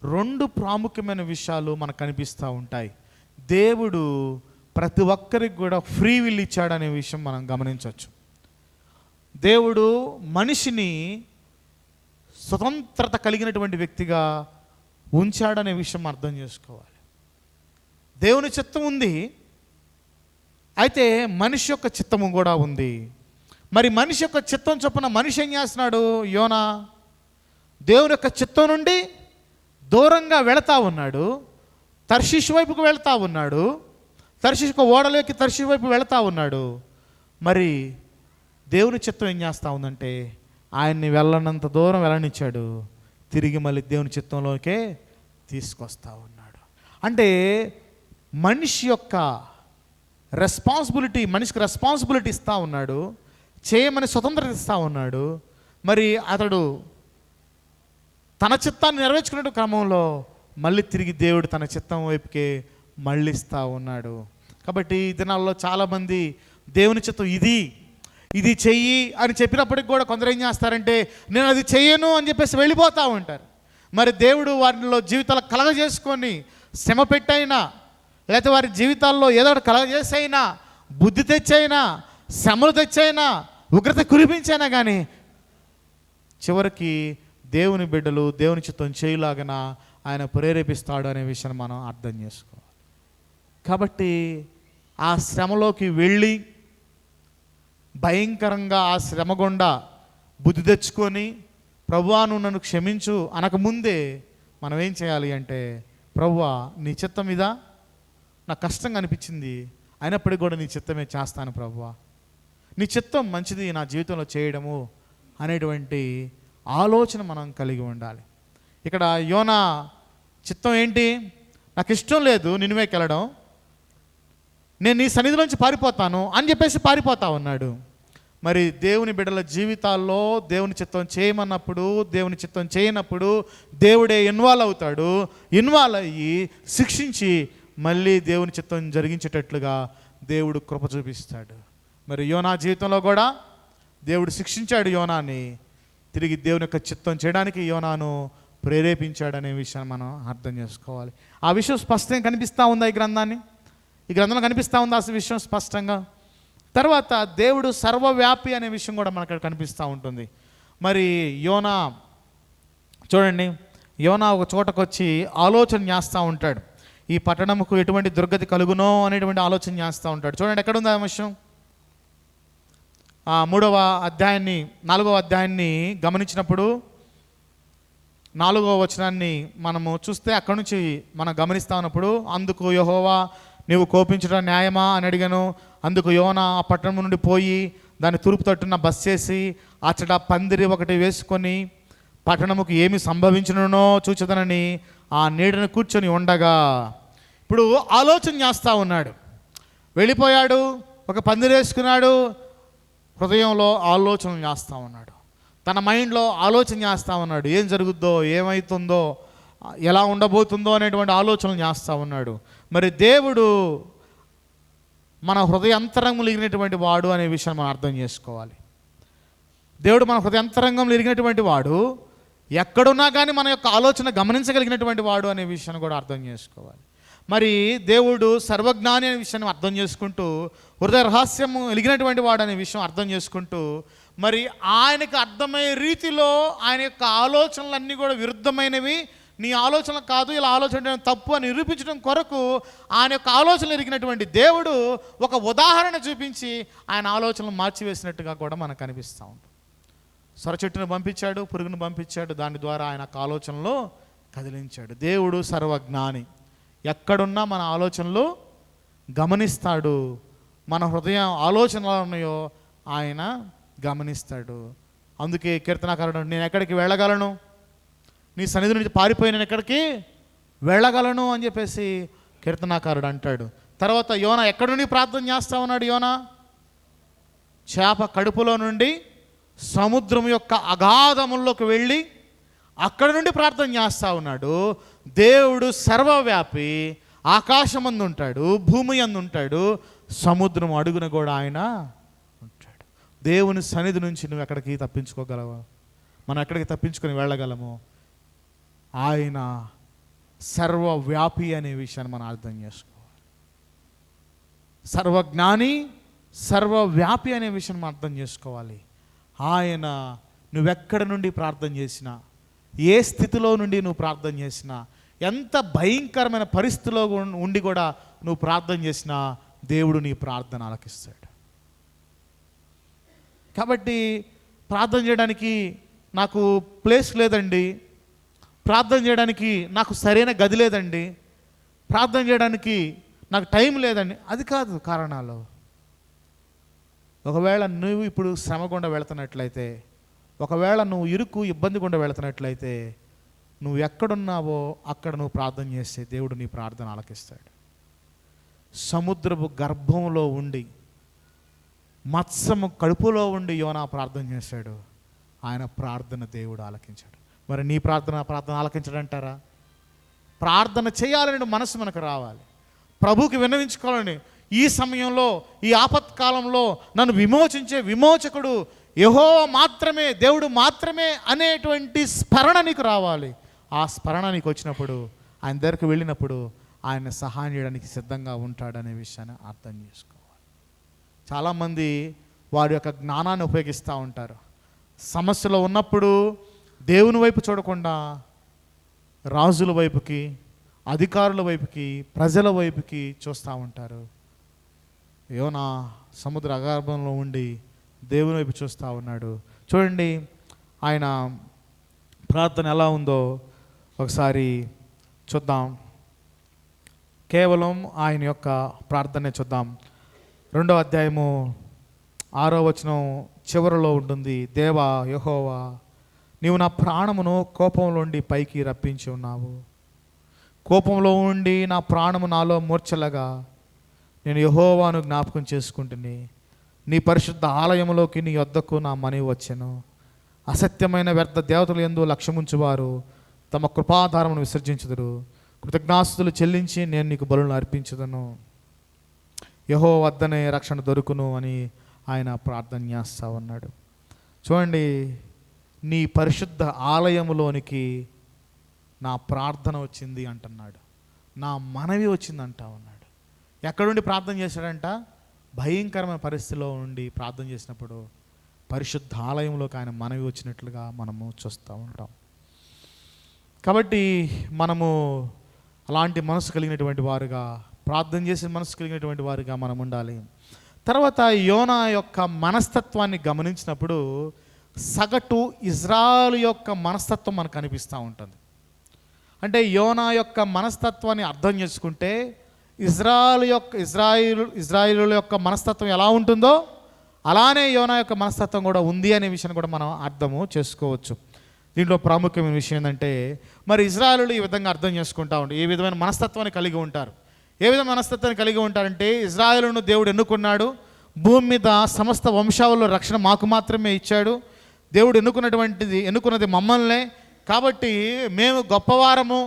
Speaker 1: 2 ప్రాముఖ్యమైన విషయాలు మనకు కనిపిస్తూ ఉంటాయి. దేవుడు ప్రతి ఒక్కరికి కూడా ఫ్రీ విల్ ఇచ్చాడనే విషయం మనం గమనించవచ్చు. దేవుడు మనిషిని స్వతంత్రత కలిగినటువంటి వ్యక్తిగా ఉంచాడనే విషయం అర్థం చేసుకోవాలి. దేవుని చిత్తం ఉంది, అయితే మనిషి యొక్క చిత్తము కూడా ఉంది. మరి మనిషి యొక్క చిత్తం చొప్పున మనిషి ఏం చేస్తున్నాడు? యోనా దేవుని యొక్క చిత్తం నుండి దూరంగా వెళతా ఉన్నాడు, తర్షీషు వైపుకు వెళతా ఉన్నాడు, తర్షీషుకు ఓడలోకి తర్షీషు వైపు వెళతా ఉన్నాడు. మరి దేవుని చిత్తం ఏం చేస్తూ ఉందంటే ఆయన్ని వెళ్ళనంత దూరం వెళ్ళనిచ్చాడు, తిరిగి మళ్ళీ దేవుని చిత్తంలోకే తీసుకొస్తా ఉన్నాడు. అంటే మనిషి యొక్క రెస్పాన్సిబిలిటీ, మనిషికి రెస్పాన్సిబిలిటీ ఇస్తూ ఉన్నాడు, చేయమని స్వతంత్రత ఇస్తూ ఉన్నాడు. మరి అతడు తన చిత్తాన్ని నెరవేర్చుకునే క్రమంలో మళ్ళీ తిరిగి దేవుడు తన చిత్తం వైపుకే మళ్ళిస్తూ ఉన్నాడు. కాబట్టి ఈ దినాల్లో చాలామంది దేవుని చిత్తం ఇది చెయ్యి అని చెప్పినప్పటికి కూడా కొందరు ఏం చేస్తారంటే నేను అది చెయ్యను అని చెప్పేసి వెళ్ళిపోతూ ఉంటారు. మరి దేవుడు వారిలో జీవితాలు కలగజేసుకొని శ్రమ పెట్టైనా, లేకపోతే వారి జీవితాల్లో ఏదో ఒకటి కలగజేసైనా, బుద్ధి తెచ్చైనా, శ్రమలు తెచ్చైనా, ఉగ్రత కురిపించైనా కానీ చివరికి దేవుని బిడ్డలు దేవుని చిత్తం చేయలాగన ఆయన ప్రేరేపిస్తాడు అనే విషయాన్ని మనం అర్థం చేసుకోవాలి. కాబట్టి ఆ శ్రమలోకి వెళ్ళి భయంకరంగా ఆ శ్రమ గుండా బుద్ధి తెచ్చుకొని ప్రభువా నువ్వు నన్ను క్షమించు అనకముందే మనం ఏం చేయాలి అంటే, ప్రభువా నీ చిత్తం ఇదా, నాకు కష్టంగా అనిపించింది, అయినప్పటికీ కూడా నీ చిత్తమే చేస్తాను ప్రభువా, నీ చిత్తం మంచిది నా జీవితంలో చేయడము అనేటువంటి ఆలోచన మనం కలిగి ఉండాలి. ఇక్కడ యోనా చిత్తం ఏంటి? నాకు ఇష్టం లేదు నినివేకి వెళ్ళడం, నేను నీ సన్నిధిలోంచి పారిపోతాను అని చెప్పేసి పారిపోతా ఉన్నాడు. మరి దేవుని బిడ్డల జీవితాల్లో దేవుని చిత్తం చేయమన్నప్పుడు, దేవుని చిత్తం చేయనప్పుడు దేవుడే ఇన్వాల్వ్ అవుతాడు. ఇన్వాల్వ్ అయ్యి శిక్షించి మళ్ళీ దేవుని చిత్తం జరిగించేటట్లుగా దేవుడు కృప చూపిస్తాడు. మరి యోనా జీవితంలో కూడా దేవుడు శిక్షించాడు యోనాని, తిరిగి దేవుని యొక్క చిత్తం చేయడానికి యోనాను ప్రేరేపించాడనే విషయాన్ని మనం అర్థం చేసుకోవాలి. ఆ విషయం స్పష్టంగా కనిపిస్తూ ఉందా? ఈ గ్రంథంలో కనిపిస్తూ ఉందా ఆ విషయం స్పష్టంగా? తర్వాత దేవుడు సర్వవ్యాపి అనే విషయం కూడా మనకు అక్కడ కనిపిస్తూ ఉంటుంది. మరి యోనా చూడండి, యోనా ఒక చోటకు వచ్చి ఆలోచన చేస్తూ ఉంటాడు, ఈ పట్టణముకు ఎటువంటి దుర్గతి కలుగునో అనేటువంటి ఆలోచన చేస్తూ ఉంటాడు. చూడండి ఎక్కడుంది ఆ విషయం? 3వ అధ్యాయాన్ని 4వ అధ్యాయాన్ని గమనించినప్పుడు 4వ వచనాన్ని మనము చూస్తే అక్కడి నుంచి మనం గమనిస్తా ఉన్నప్పుడు, అందుకు యెహోవా నీవు కోపించడం న్యాయమా అని అడిగాను. అందుకు యోనా ఆ పట్టణం నుండి పోయి దాని తూర్పు తట్టున బస చేసి అచ్చట పందిరి ఒకటి వేసుకొని పట్టణముకు ఏమి సంభవించునో చూచదనని ఆ నీడను కూర్చొని ఉండగా, ఇప్పుడు ఆలోచన చేస్తూ ఉన్నాడు. వెళ్ళిపోయాడు, ఒక పందిరి వేసుకున్నాడు, హృదయంలో ఆలోచన చేస్తూ ఉన్నాడు, తన మైండ్లో ఆలోచన చేస్తూ ఉన్నాడు, ఏం జరుగుద్దో, ఏమవుతుందో, ఎలా ఉండబోతుందో అనేటువంటి ఆలోచనలు చేస్తూ ఉన్నాడు. మరి దేవుడు మన హృదయాంతరములిగినటువంటి వాడు అనే విషయాన్ని మనం అర్థం చేసుకోవాలి. దేవుడు మన హృదయంతరంగంలో ఎరిగినటువంటి వాడు, ఎక్కడున్నా కానీ మన యొక్క ఆలోచన గమనించగలిగినటువంటి వాడు అనే విషయాన్ని కూడా అర్థం చేసుకోవాలి. మరి దేవుడు సర్వజ్ఞాని అనే విషయాన్ని అర్థం చేసుకుంటూ, హృదయ రహస్యము ఎలిగినటువంటి వాడు అనే విషయం అర్థం చేసుకుంటూ, మరి ఆయనకు అర్థమయ్యే రీతిలో ఆయన యొక్క ఆలోచనలన్నీ కూడా విరుద్ధమైనవి, నీ ఆలోచన కాదు, ఇలా ఆలోచన తప్పు అని నిరూపించడం కొరకు ఆయన యొక్క ఆలోచనలు ఎరిగినటువంటి దేవుడు ఒక ఉదాహరణ చూపించి ఆయన ఆలోచనలు మార్చివేసినట్టుగా కూడా మనకు అనిపిస్తూ ఉంటుంది. సొరచెట్టును పంపించాడు, పురుగును పంపించాడు, దాని ద్వారా ఆయన ఆలోచనలో కదిలించాడు. దేవుడు సర్వజ్ఞాని, ఎక్కడున్నా మన ఆలోచనలు గమనిస్తాడు. మన హృదయం ఆలోచనలు ఉన్నాయో ఆయన గమనిస్తాడు. అందుకే కీర్తనాకారుడు, నేను ఎక్కడికి వెళ్ళగలను, నీ సన్నిధి నుంచి పారిపోయి నేను ఎక్కడికి వెళ్ళగలను అని చెప్పేసి కీర్తనాకారుడు అంటాడు. తర్వాత యోనా ఎక్కడి నుండి ప్రార్థన చేస్తా ఉన్నాడు? యోనా చేప కడుపులో నుండి సముద్రం యొక్క అగాధముల్లోకి వెళ్ళి అక్కడ నుండి ప్రార్థన చేస్తూ ఉన్నాడు. దేవుడు సర్వవ్యాపి, ఆకాశమందు ఉంటాడు, భూమి అందు ఉంటాడు, సముద్రం అడుగున కూడా ఆయన ఉంటాడు. దేవుని సన్నిధి నుంచి నువ్వు ఎక్కడికి తప్పించుకోగలవా? మనం ఎక్కడికి తప్పించుకొని వెళ్ళగలము? ఆయన సర్వవ్యాపి అనే విషయాన్ని మనం అర్థం చేసుకోవాలి. సర్వజ్ఞాని, సర్వవ్యాపి అనే విషయం మనం అర్థం చేసుకోవాలి. ఆయన నువ్వెక్కడి నుండి ప్రార్థన చేసినా, ఏ స్థితిలో నుండి నువ్వు ప్రార్థన చేసినా, ఎంత భయంకరమైన పరిస్థితిలో ఉండి కూడా నువ్వు ప్రార్థన చేసినా దేవుడు నీ ప్రార్థన ఆలకిస్తాడు. కాబట్టి ప్రార్థన చేయడానికి నాకు ప్లేస్ లేదండి, ప్రార్థన చేయడానికి నాకు సరైన గది లేదండి, ప్రార్థన చేయడానికి నాకు టైం లేదండి, అది కాదు కారణాలు. ఒకవేళ నువ్వు ఇప్పుడు శ్రమ గుండా వెళుతున్నట్లయితే, ఒకవేళ నువ్వు ఇరుకు ఇబ్బంది గుండా వెళుతున్నట్లయితే, నువ్వు ఎక్కడున్నావో అక్కడ నువ్వు ప్రార్థన చేస్తే దేవుడు నీ ప్రార్థన ఆలకిస్తాడు. సముద్రపు గర్భంలో ఉండి, మత్స్యము కడుపులో ఉండి యోనా ప్రార్థన చేశాడు. ఆయన ప్రార్థన దేవుడు ఆలకించాడు. మరి నీ ప్రార్థన ఆలకించడంటారా? ప్రార్థన చేయాలని మనసు మనకు రావాలి, ప్రభువుకి విన్నవించుకోవాలని. ఈ సమయంలో, ఈ ఆపత్కాలంలో నన్ను విమోచించే విమోచకుడు యెహోవా మాత్రమే, దేవుడు మాత్రమే అనేటువంటి స్మరణ నీకు రావాలి. ఆ స్మరణ నీకు వచ్చినప్పుడు, ఆయన దగ్గరికి వెళ్ళినప్పుడు ఆయన సహాయం చేయడానికి సిద్ధంగా ఉంటాడనే విషయాన్ని అర్థం చేసుకోవాలి. చాలామంది వారి యొక్క జ్ఞానాన్ని ఉపయోగిస్తూ ఉంటారు. సమస్యలో ఉన్నప్పుడు దేవుని వైపు చూడకుండా రాజుల వైపుకి, అధికారుల వైపుకి, ప్రజల వైపుకి చూస్తూ ఉంటారు. యోనా సముద్ర అగాధంలో ఉండి దేవుని వైపు చూస్తూ ఉన్నాడు. చూడండి ఆయన ప్రార్థన ఎలా ఉందో ఒకసారి చూద్దాం. కేవలం ఆయన యొక్క ప్రార్థనే చూద్దాం. 2వ అధ్యాయము 6వ వచనం చివరిలో ఉంటుంది. దేవా యెహోవా, నీవు నా ప్రాణమును కోపంలోండి పైకి రప్పించి ఉన్నావు. కోపంలో ఉండి నా ప్రాణము నాలో మూర్ఛలగా నేను యెహోవాను జ్ఞాపకం చేసుకుంటుని. నీ పరిశుద్ధ ఆలయంలోకి నీ వద్దకు నా మనవి వచ్చెను. అసత్యమైన వ్యర్థ దేవతలు యందు లక్ష్యముంచువారు తమ కృపాధారమును విసర్జించుదురు. కృతజ్ఞాస్తులు చెల్లించి నేను నీకు బలులను అర్పించుదను. యెహోవా వద్దనే రక్షణ దొరుకును అని ఆయన ప్రార్థన చేస్తూ ఉన్నాడు. చూడండి, నీ పరిశుద్ధ ఆలయములోనికి నా ప్రార్థన వచ్చింది అంటున్నాడు, నా మనవి వచ్చింది అంటా ఉన్నాడు. ఎక్కడుండి ప్రార్థన చేశాడంట? భయంకరమైన పరిస్థితిలో ఉండి ప్రార్థన చేసినప్పుడు పరిశుద్ధ ఆలయంలోకి ఆయన మనవి వచ్చినట్లుగా మనము చూస్తూ ఉంటాం. కాబట్టి మనము అలాంటి మనసు కలిగినటువంటి వారుగా, ప్రార్థన చేసే మనసు కలిగినటువంటి వారుగా మనం ఉండాలి. తర్వాత యోనా యొక్క మనస్తత్వాన్ని గమనించినప్పుడు సగటు ఇజ్రాయేలు యొక్క మనస్తత్వం మనకు కనిపిస్తూ ఉంటుంది. అంటే యోనా యొక్క మనస్తత్వాన్ని అర్థం చేసుకుంటే ఇజ్రాయేలు యొక్క మనస్తత్వం ఎలా ఉంటుందో అలానే యోనా యొక్క మనస్తత్వం కూడా ఉంది అనే విషయాన్ని కూడా మనం అర్థము చేసుకోవచ్చు. దీంట్లో ప్రాముఖ్యమైన విషయం ఏంటంటే, మరి ఇజ్రాయేలు ఈ విధంగా అర్థం చేసుకుంటూ ఉంటారు, ఏ విధమైన మనస్తత్వాన్ని కలిగి ఉంటారు. ఏ విధమైన మనస్తత్వాన్ని కలిగి ఉంటారంటే, ఇజ్రాయేలును దేవుడు ఎన్నుకున్నాడు, భూమి మీద సమస్త వంశాలలో రక్షణ మాకు మాత్రమే ఇచ్చాడు, దేవుడు ఎన్నుకున్నది మమ్మల్నే, కాబట్టి మేము గొప్పవారము,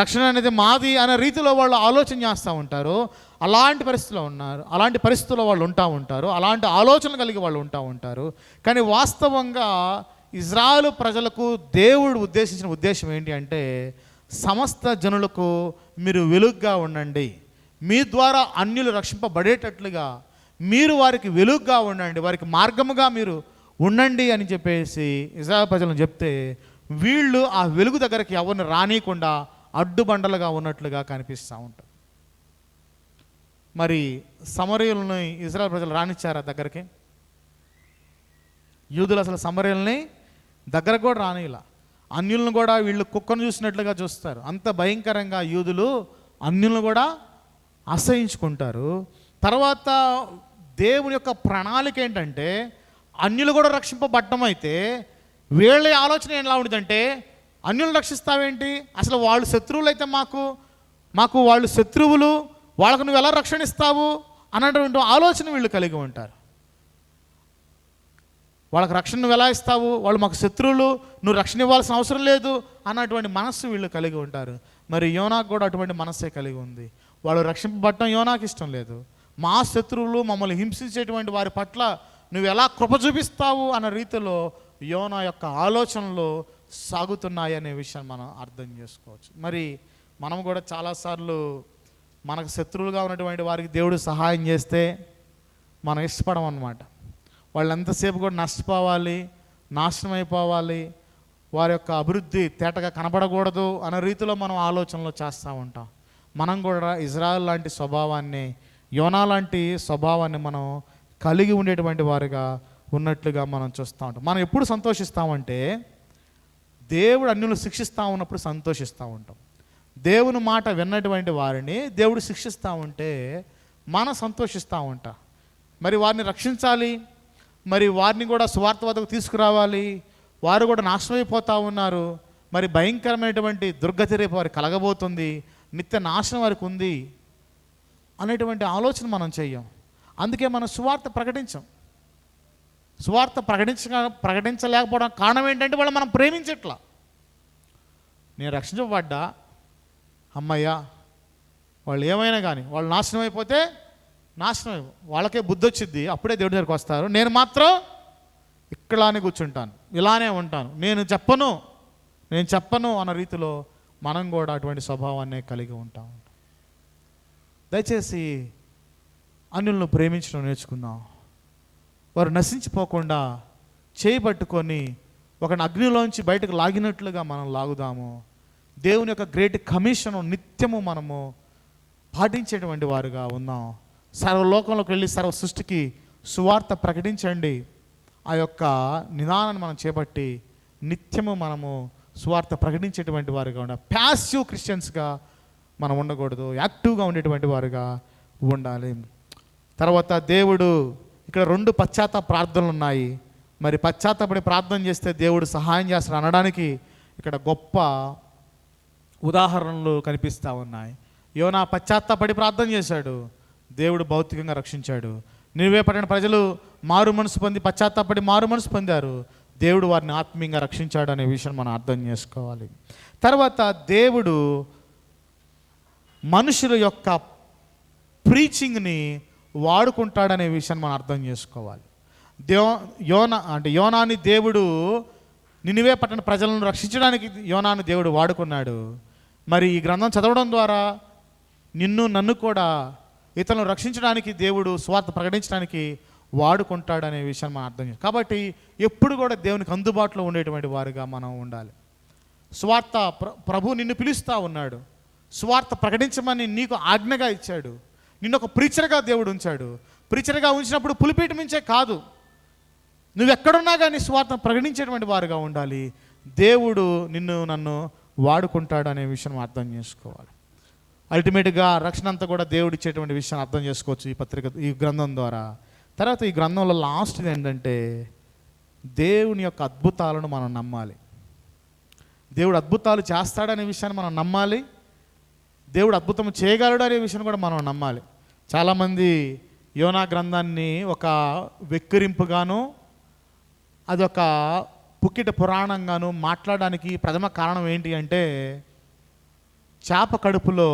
Speaker 1: రక్షణ అనేది మాది అనే రీతిలో వాళ్ళు ఆలోచన చేస్తూ ఉంటారు.
Speaker 2: అలాంటి పరిస్థితిలో ఉన్నారు, అలాంటి పరిస్థితుల్లో వాళ్ళు ఉంటా ఉంటారు, అలాంటి ఆలోచనలు కలిగి వాళ్ళు ఉంటా ఉంటారు. కానీ వాస్తవంగా ఇజ్రాయేలు ప్రజలకు దేవుడు ఉద్దేశించిన ఉద్దేశం ఏంటి అంటే, సమస్త జనులకు మీరు వెలుగుగా ఉండండి, మీ ద్వారా అన్యులు రక్షింపబడేటట్లుగా మీరు వారికి వెలుగుగా ఉండండి, వారికి మార్గముగా మీరు ఉండండి అని చెప్పేసి ఇజ్రాయేల్ ప్రజలను చెప్తే, వీళ్ళు ఆ వెలుగు దగ్గరికి ఎవరిని రానియకుండా అడ్డుబండలుగా ఉన్నట్లుగా కనిపిస్తూ ఉంటారు. మరి సమరయులను ఇజ్రాయేల్ ప్రజలు రానిచ్చారా దగ్గరికి? యూదులు అసలు సమరయుల్ని దగ్గరకు కూడా రానిలా. అన్యులను కూడా వీళ్ళు కుక్కను చూసినట్లుగా చూస్తారు. అంత భయంకరంగా యూదులు అన్యులను కూడా అసహించుకుంటారు. తర్వాత దేవుని యొక్క ప్రణాళిక ఏంటంటే, అన్యులు కూడా రక్షింపబడటం అయితే వీళ్ళ ఆలోచన ఎలా ఉంటుందంటే, అన్యులను రక్షిస్తావేంటి, అసలు వాళ్ళు శత్రువులు అయితే మాకు వాళ్ళు శత్రువులు, వాళ్ళకు నువ్వు ఎలా రక్షణ ఇస్తావు అన్నటువంటి ఆలోచన వీళ్ళు కలిగి ఉంటారు. వాళ్ళకి రక్షణ నువ్వు ఎలా ఇస్తావు, వాళ్ళు మాకు శత్రువులు, నువ్వు రక్షణ ఇవ్వాల్సిన అవసరం లేదు అన్నటువంటి మనస్సు వీళ్ళు కలిగి ఉంటారు. మరి యోనాకు కూడా అటువంటి మనస్సే కలిగి ఉంది. వాళ్ళు రక్షింపబడటం యోనాకు ఇష్టం లేదు. మా శత్రువులు, మమ్మల్ని హింసించేటువంటి వారి పట్ల నువ్వు ఎలా కృప చూపిస్తావు అన్న రీతిలో యోనా యొక్క ఆలోచనలు సాగుతున్నాయి అనే విషయాన్ని మనం అర్థం చేసుకోవచ్చు. మరి మనం కూడా చాలాసార్లు మనకు శత్రువులుగా ఉన్నటువంటి వారికి దేవుడు సహాయం చేస్తే మనం ఇష్టపడం అన్నమాట. వాళ్ళు ఎంతసేపు కూడా నష్టపోవాలి, నాశనం అయిపోవాలి, వారి యొక్క అభివృద్ధి తేటగా కనబడకూడదు అనే రీతిలో మనం ఆలోచనలు చేస్తూ ఉంటాం. మనం కూడా ఇజ్రాయెల్ లాంటి స్వభావాన్ని, యోనా లాంటి స్వభావాన్ని మనం కలిగి ఉండేటువంటి వారిగా ఉన్నట్లుగా మనం చూస్తూ ఉంటాం. మనం ఎప్పుడు సంతోషిస్తామంటే, దేవుడు అన్యులను శిక్షిస్తూ ఉన్నప్పుడు సంతోషిస్తూ ఉంటాం. దేవుని మాట విన్నటువంటి వారిని దేవుడు శిక్షిస్తూ ఉంటే మనం సంతోషిస్తూ ఉంటాం. మరి వారిని రక్షించాలి, మరి వారిని కూడా సువార్త వద్దకు తీసుకురావాలి, వారు కూడా నాశనమైపోతూ ఉన్నారు, మరి భయంకరమైనటువంటి దుర్గతి రేపు వారికి కలగబోతుంది, నిత్య నాశనం వారికి ఉంది అనేటువంటి ఆలోచన మనం చెయ్యం. అందుకే మనం సువార్త ప్రకటించాం. సువార్త ప్రకటించలేకపోవడం కారణం ఏంటంటే, వాళ్ళు మనం ప్రేమించట్లా. నేను రక్షించబడ్డా, అమ్మయ్యా, వాళ్ళు ఏమైనా కానీ వాళ్ళు నాశనం అయిపోతే నాశనం, వాళ్ళకే బుద్ధి వచ్చింది, అప్పుడే దేవుడి దగ్గరికి వస్తారు. నేను మాత్రం ఇక్కడానే కూర్చుంటాను, ఇలానే ఉంటాను, నేను చెప్పను అన్న రీతిలో మనం కూడా అటువంటి స్వభావాన్ని కలిగి ఉంటాం. దయచేసి అన్యులను ప్రేమించడం నేర్చుకుందాం. వారు నశించిపోకుండా చేయబట్టుకొని ఒక అగ్నిలోంచి బయటకు లాగినట్లుగా మనం లాగుదాము. దేవుని యొక్క గ్రేట్ కమిషన్ నిత్యము మనము పాటించేటువంటి వారుగా ఉన్నాం. సర్వలోకంలోకి వెళ్ళి సర్వ సృష్టికి సువార్త ప్రకటించండి. ఆ యొక్క నిదానాన్ని మనం చేపట్టి నిత్యము మనము సువార్త ప్రకటించేటువంటి వారుగా ఉండాలి. ప్యాసివ్ క్రిస్టియన్స్గా మనం ఉండకూడదు, యాక్టివ్గా ఉండేటువంటి వారుగా ఉండాలి. తర్వాత దేవుడు ఇక్కడ 2 పశ్చాత్తాప ప్రార్థనలు ఉన్నాయి. మరి పశ్చాత్తాపడి ప్రార్థన చేస్తే దేవుడు సహాయం చేస్తాడు అనడానికి ఇక్కడ గొప్ప ఉదాహరణలు కనిపిస్తూ ఉన్నాయి. యోనా పశ్చాత్తాపడి ప్రార్థన చేశాడు, దేవుడు భౌతికంగా రక్షించాడు. నినివే పట్టణ ప్రజలు మారు మనసు పొంది పశ్చాత్తాపడి మారు మనసు పొందారు, దేవుడు వారిని ఆత్మీయంగా రక్షించాడు అనే విషయం మనం అర్థం చేసుకోవాలి. తర్వాత దేవుడు మనుషుల యొక్క ప్రీచింగ్ని వాడుకుంటాడనే విషయాన్ని మనం అర్థం చేసుకోవాలి. యోనాని దేవుడు నినివే పట్టణ ప్రజలను రక్షించడానికి యోనాను దేవుడు వాడుకున్నాడు. మరి ఈ గ్రంథం చదవడం ద్వారా నన్ను కూడా ఇతరులను రక్షించడానికి దేవుడు స్వార్థ ప్రకటించడానికి వాడుకుంటాడనే విషయాన్ని మనం అర్థం చేసుకోవాలి. కాబట్టి ఎప్పుడు కూడా దేవునికి అందుబాటులో ఉండేటువంటి వారుగా మనం ఉండాలి. స్వార్థ ప్రభు నిన్ను పిలుస్తూ ఉన్నాడు, స్వార్థ ప్రకటించమని నీకు ఆజ్ఞగా ఇచ్చాడు, నిన్ను ఒక ప్రీచర్గా దేవుడు ఉంచాడు. ప్రీచర్గా ఉంచినప్పుడు పులిపీఠ మించే కాదు, నువ్వెక్కడున్నా కానీ స్వార్థం ప్రకటించేటువంటి వారుగా ఉండాలి. దేవుడు నన్ను వాడుకుంటాడు అనే విషయం అర్థం చేసుకోవాలి. అల్టిమేట్గా రక్షణ అంతా కూడా దేవుడు ఇచ్చేటువంటి విషయాన్ని అర్థం చేసుకోవచ్చు ఈ గ్రంథం ద్వారా. తర్వాత ఈ గ్రంథంలో లాస్ట్ ఏంటంటే, దేవుని యొక్క అద్భుతాలను మనం నమ్మాలి. దేవుడు అద్భుతాలు చేస్తాడనే విషయాన్ని మనం నమ్మాలి. దేవుడు అద్భుతం చేయగలడు అనే విషయాన్ని కూడా మనం నమ్మాలి. చాలామంది యోనా గ్రంథాన్ని ఒక వెక్కిరింపుగాను, అదొక పుక్కిట పురాణంగాను మాట్లాడడానికి ప్రథమ కారణం ఏంటి అంటే, చేప కడుపులో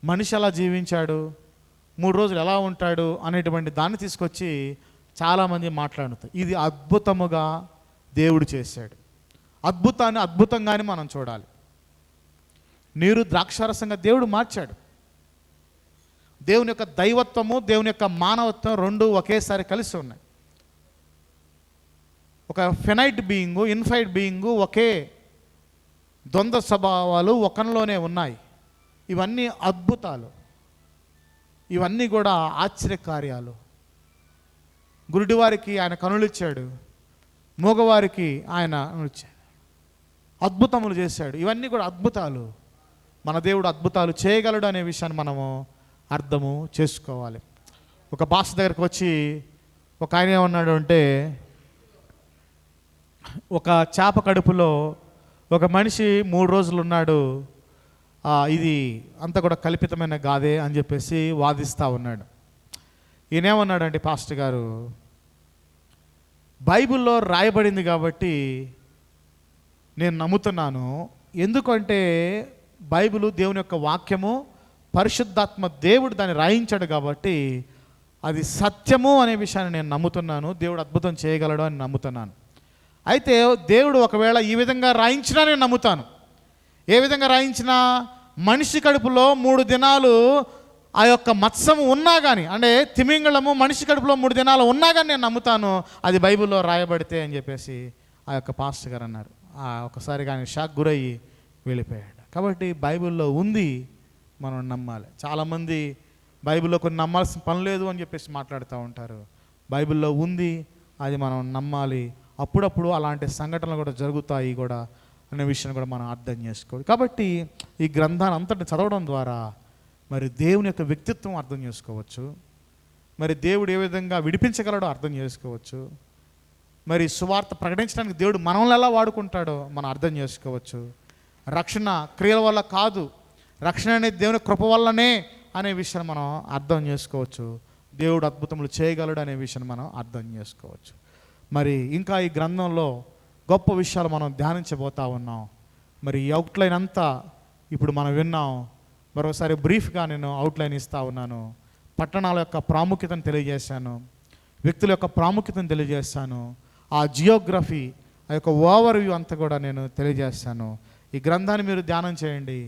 Speaker 2: మనిషి ఎలా జీవించాడు, 3 రోజులు ఎలా ఉంటాడు అనేటువంటి దాన్ని తీసుకొచ్చి చాలామంది మాట్లాడుతారు. ఇది అద్భుతముగా దేవుడు చేశాడు. అద్భుతాన్ని అద్భుతంగానే మనం చూడాలి. నీరు ద్రాక్షారసంగా దేవుడు మార్చాడు. దేవుని యొక్క దైవత్వము, దేవుని యొక్క మానవత్వం రెండు ఒకేసారి కలిసి ఉన్నాయి. ఒక ఫినైట్ బీయింగు, ఇన్ఫైట్ బీయింగు, ఒకే ద్వంద్వ స్వభావాలు ఒకనిలోనే ఉన్నాయి. ఇవన్నీ అద్భుతాలు, ఇవన్నీ కూడా ఆశ్చర్యకార్యాలు. గురుడివారికి ఆయన కనులు ఇచ్చాడు, మూగవారికి ఆయన ఇచ్చాడు, అద్భుతములు చేశాడు. ఇవన్నీ కూడా అద్భుతాలు. మన దేవుడు అద్భుతాలు చేయగలడు అనే విషయాన్ని మనము అర్థము చేసుకోవాలి. ఒక పాస్టర్ దగ్గరికి వచ్చి ఒక ఆయన ఏమన్నాడు అంటే, ఒక చేప కడుపులో ఒక మనిషి 3 రోజులు ఉన్నాడు, ఇది అంతా కూడా కల్పితమైన గాదే అని చెప్పేసి వాదిస్తూ ఉన్నాడు. ఈయనేమన్నాడంటే, పాస్టర్ గారు, బైబిల్లో రాయబడింది కాబట్టి నేను నమ్ముతున్నాను. ఎందుకంటే బైబిలు దేవుని యొక్క వాక్యము, పరిశుద్ధాత్మ దేవుడు దాన్ని రాయించాడు కాబట్టి అది సత్యము అనే విషయాన్ని నేను నమ్ముతున్నాను. దేవుడు అద్భుతం చేయగలడు అని నమ్ముతున్నాను. అయితే దేవుడు ఒకవేళ ఈ విధంగా రాయించినా నేను నమ్ముతాను. ఏ విధంగా రాయించినా, మనిషి కడుపులో 3 దినాలు ఆ యొక్క మత్స్యము ఉన్నా కానీ, అంటే తిమింగళము మనిషి కడుపులో 3 దినాలు ఉన్నా కానీ నేను నమ్ముతాను, అది బైబిల్లో రాయబడితే అని చెప్పేసి ఆ యొక్క పాస్టర్ గారు అన్నారు. ఒకసారి కానీ షాక్ గురయ్యి వెళ్ళిపోయాడు. కాబట్టి బైబిల్లో ఉంది, మనం నమ్మాలి. చాలామంది బైబిల్లో కొన్ని నమ్మాల్సిన పని లేదు అని చెప్పేసి మాట్లాడుతూ ఉంటారు. బైబిల్లో ఉంది, అది మనం నమ్మాలి. అప్పుడప్పుడు అలాంటి సంఘటనలు కూడా జరుగుతాయి కూడా అనే విషయాన్ని కూడా మనం అర్థం చేసుకోవాలి. కాబట్టి ఈ గ్రంథాన్ని అంతటిని చదవడం ద్వారా మరి దేవుని యొక్క వ్యక్తిత్వం అర్థం చేసుకోవచ్చు, మరి దేవుడు ఏ విధంగా విడిపించగలడో అర్థం చేసుకోవచ్చు, మరి సువార్త ప్రకటించడానికి దేవుడు మనల్ని ఎలా వాడుకుంటాడో మనం అర్థం చేసుకోవచ్చు. రక్షణ క్రియల వల్ల కాదు, రక్షణ అనేది దేవుని కృప వల్లనే అనే విషయాన్ని మనం అర్థం చేసుకోవచ్చు. దేవుడు అద్భుతములు చేయగలడు అనే విషయాన్ని మనం అర్థం చేసుకోవచ్చు. మరి ఇంకా ఈ గ్రంథంలో గొప్ప విషయాలు మనం ధ్యానించబోతా ఉన్నాం. మరి ఈ అవుట్లైన్ అంతా ఇప్పుడు మనం విన్నాం. మరోసారి బ్రీఫ్గా నేను అవుట్లైన్ ఇస్తూ ఉన్నాను. పట్టణాల యొక్క ప్రాముఖ్యతను తెలియజేశాను, వ్యక్తుల యొక్క ప్రాముఖ్యతను తెలియజేశాను, ఆ జియోగ్రఫీ, ఆ యొక్క ఓవర్ వ్యూ అంతా కూడా నేను తెలియజేస్తాను. ఈ గ్రంథాన్ని మీరు ధ్యానం చేయండి.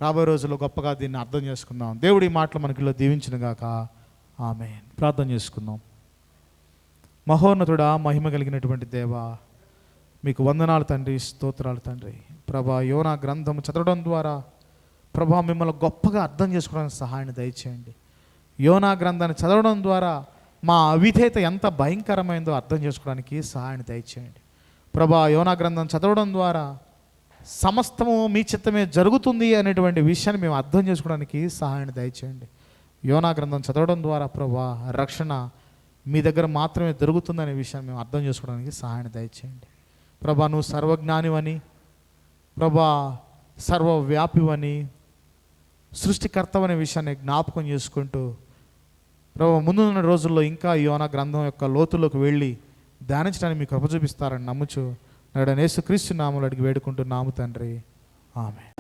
Speaker 2: రాబోయే రోజుల్లో గొప్పగా దీన్ని అర్థం చేసుకుందాం. దేవుడి మాటలు మనకిలో దీవించునుగాక. ఆమేన్. ప్రార్థన చేసుకుందాం. మహోన్నతుడా, మహిమ కలిగినటువంటి దేవా, మీకు వందనాలు తండ్రి, స్తోత్రాలు తండ్రి. ప్రభా, యోనా గ్రంథం చదవడం ద్వారా ప్రభా మిమ్మల్ని గొప్పగా అర్థం చేసుకోవడానికి సహాయాన్ని దయచేయండి. యోనా గ్రంథాన్ని చదవడం ద్వారా మా అవిధేయత ఎంత భయంకరమైందో అర్థం చేసుకోవడానికి సహాయాన్ని దయచేయండి. ప్రభా, యోనా గ్రంథం చదవడం ద్వారా సమస్తము మీ చిత్తమే జరుగుతుంది అనేటువంటి విషయాన్ని మేము అర్థం చేసుకోవడానికి సహాయాన్ని దయచేయండి. యోనా గ్రంథం చదవడం ద్వారా ప్రభా రక్షణ మీ దగ్గర మాత్రమే దొరుకుతుందనే విషయాన్ని మేము అర్థం చేసుకోవడానికి సహాయాన్ని దయచేయండి. ప్రభా, నువ్వు సర్వజ్ఞానివని, ప్రభా సర్వవ్యాపివని, సృష్టికర్తవనే విషయాన్ని జ్ఞాపకం చేసుకుంటూ ప్రభా ముందున్న రోజుల్లో ఇంకా యోనా గ్రంథం యొక్క లోతుల్లోకి వెళ్ళి ధ్యానించడానికి మీకు కృప చూపిస్తారని నమ్ముచు నాడు యేసుక్రీస్తు నామములో అడిగి వేడుకుంటున్నాము తండ్రి. ఆమేన్.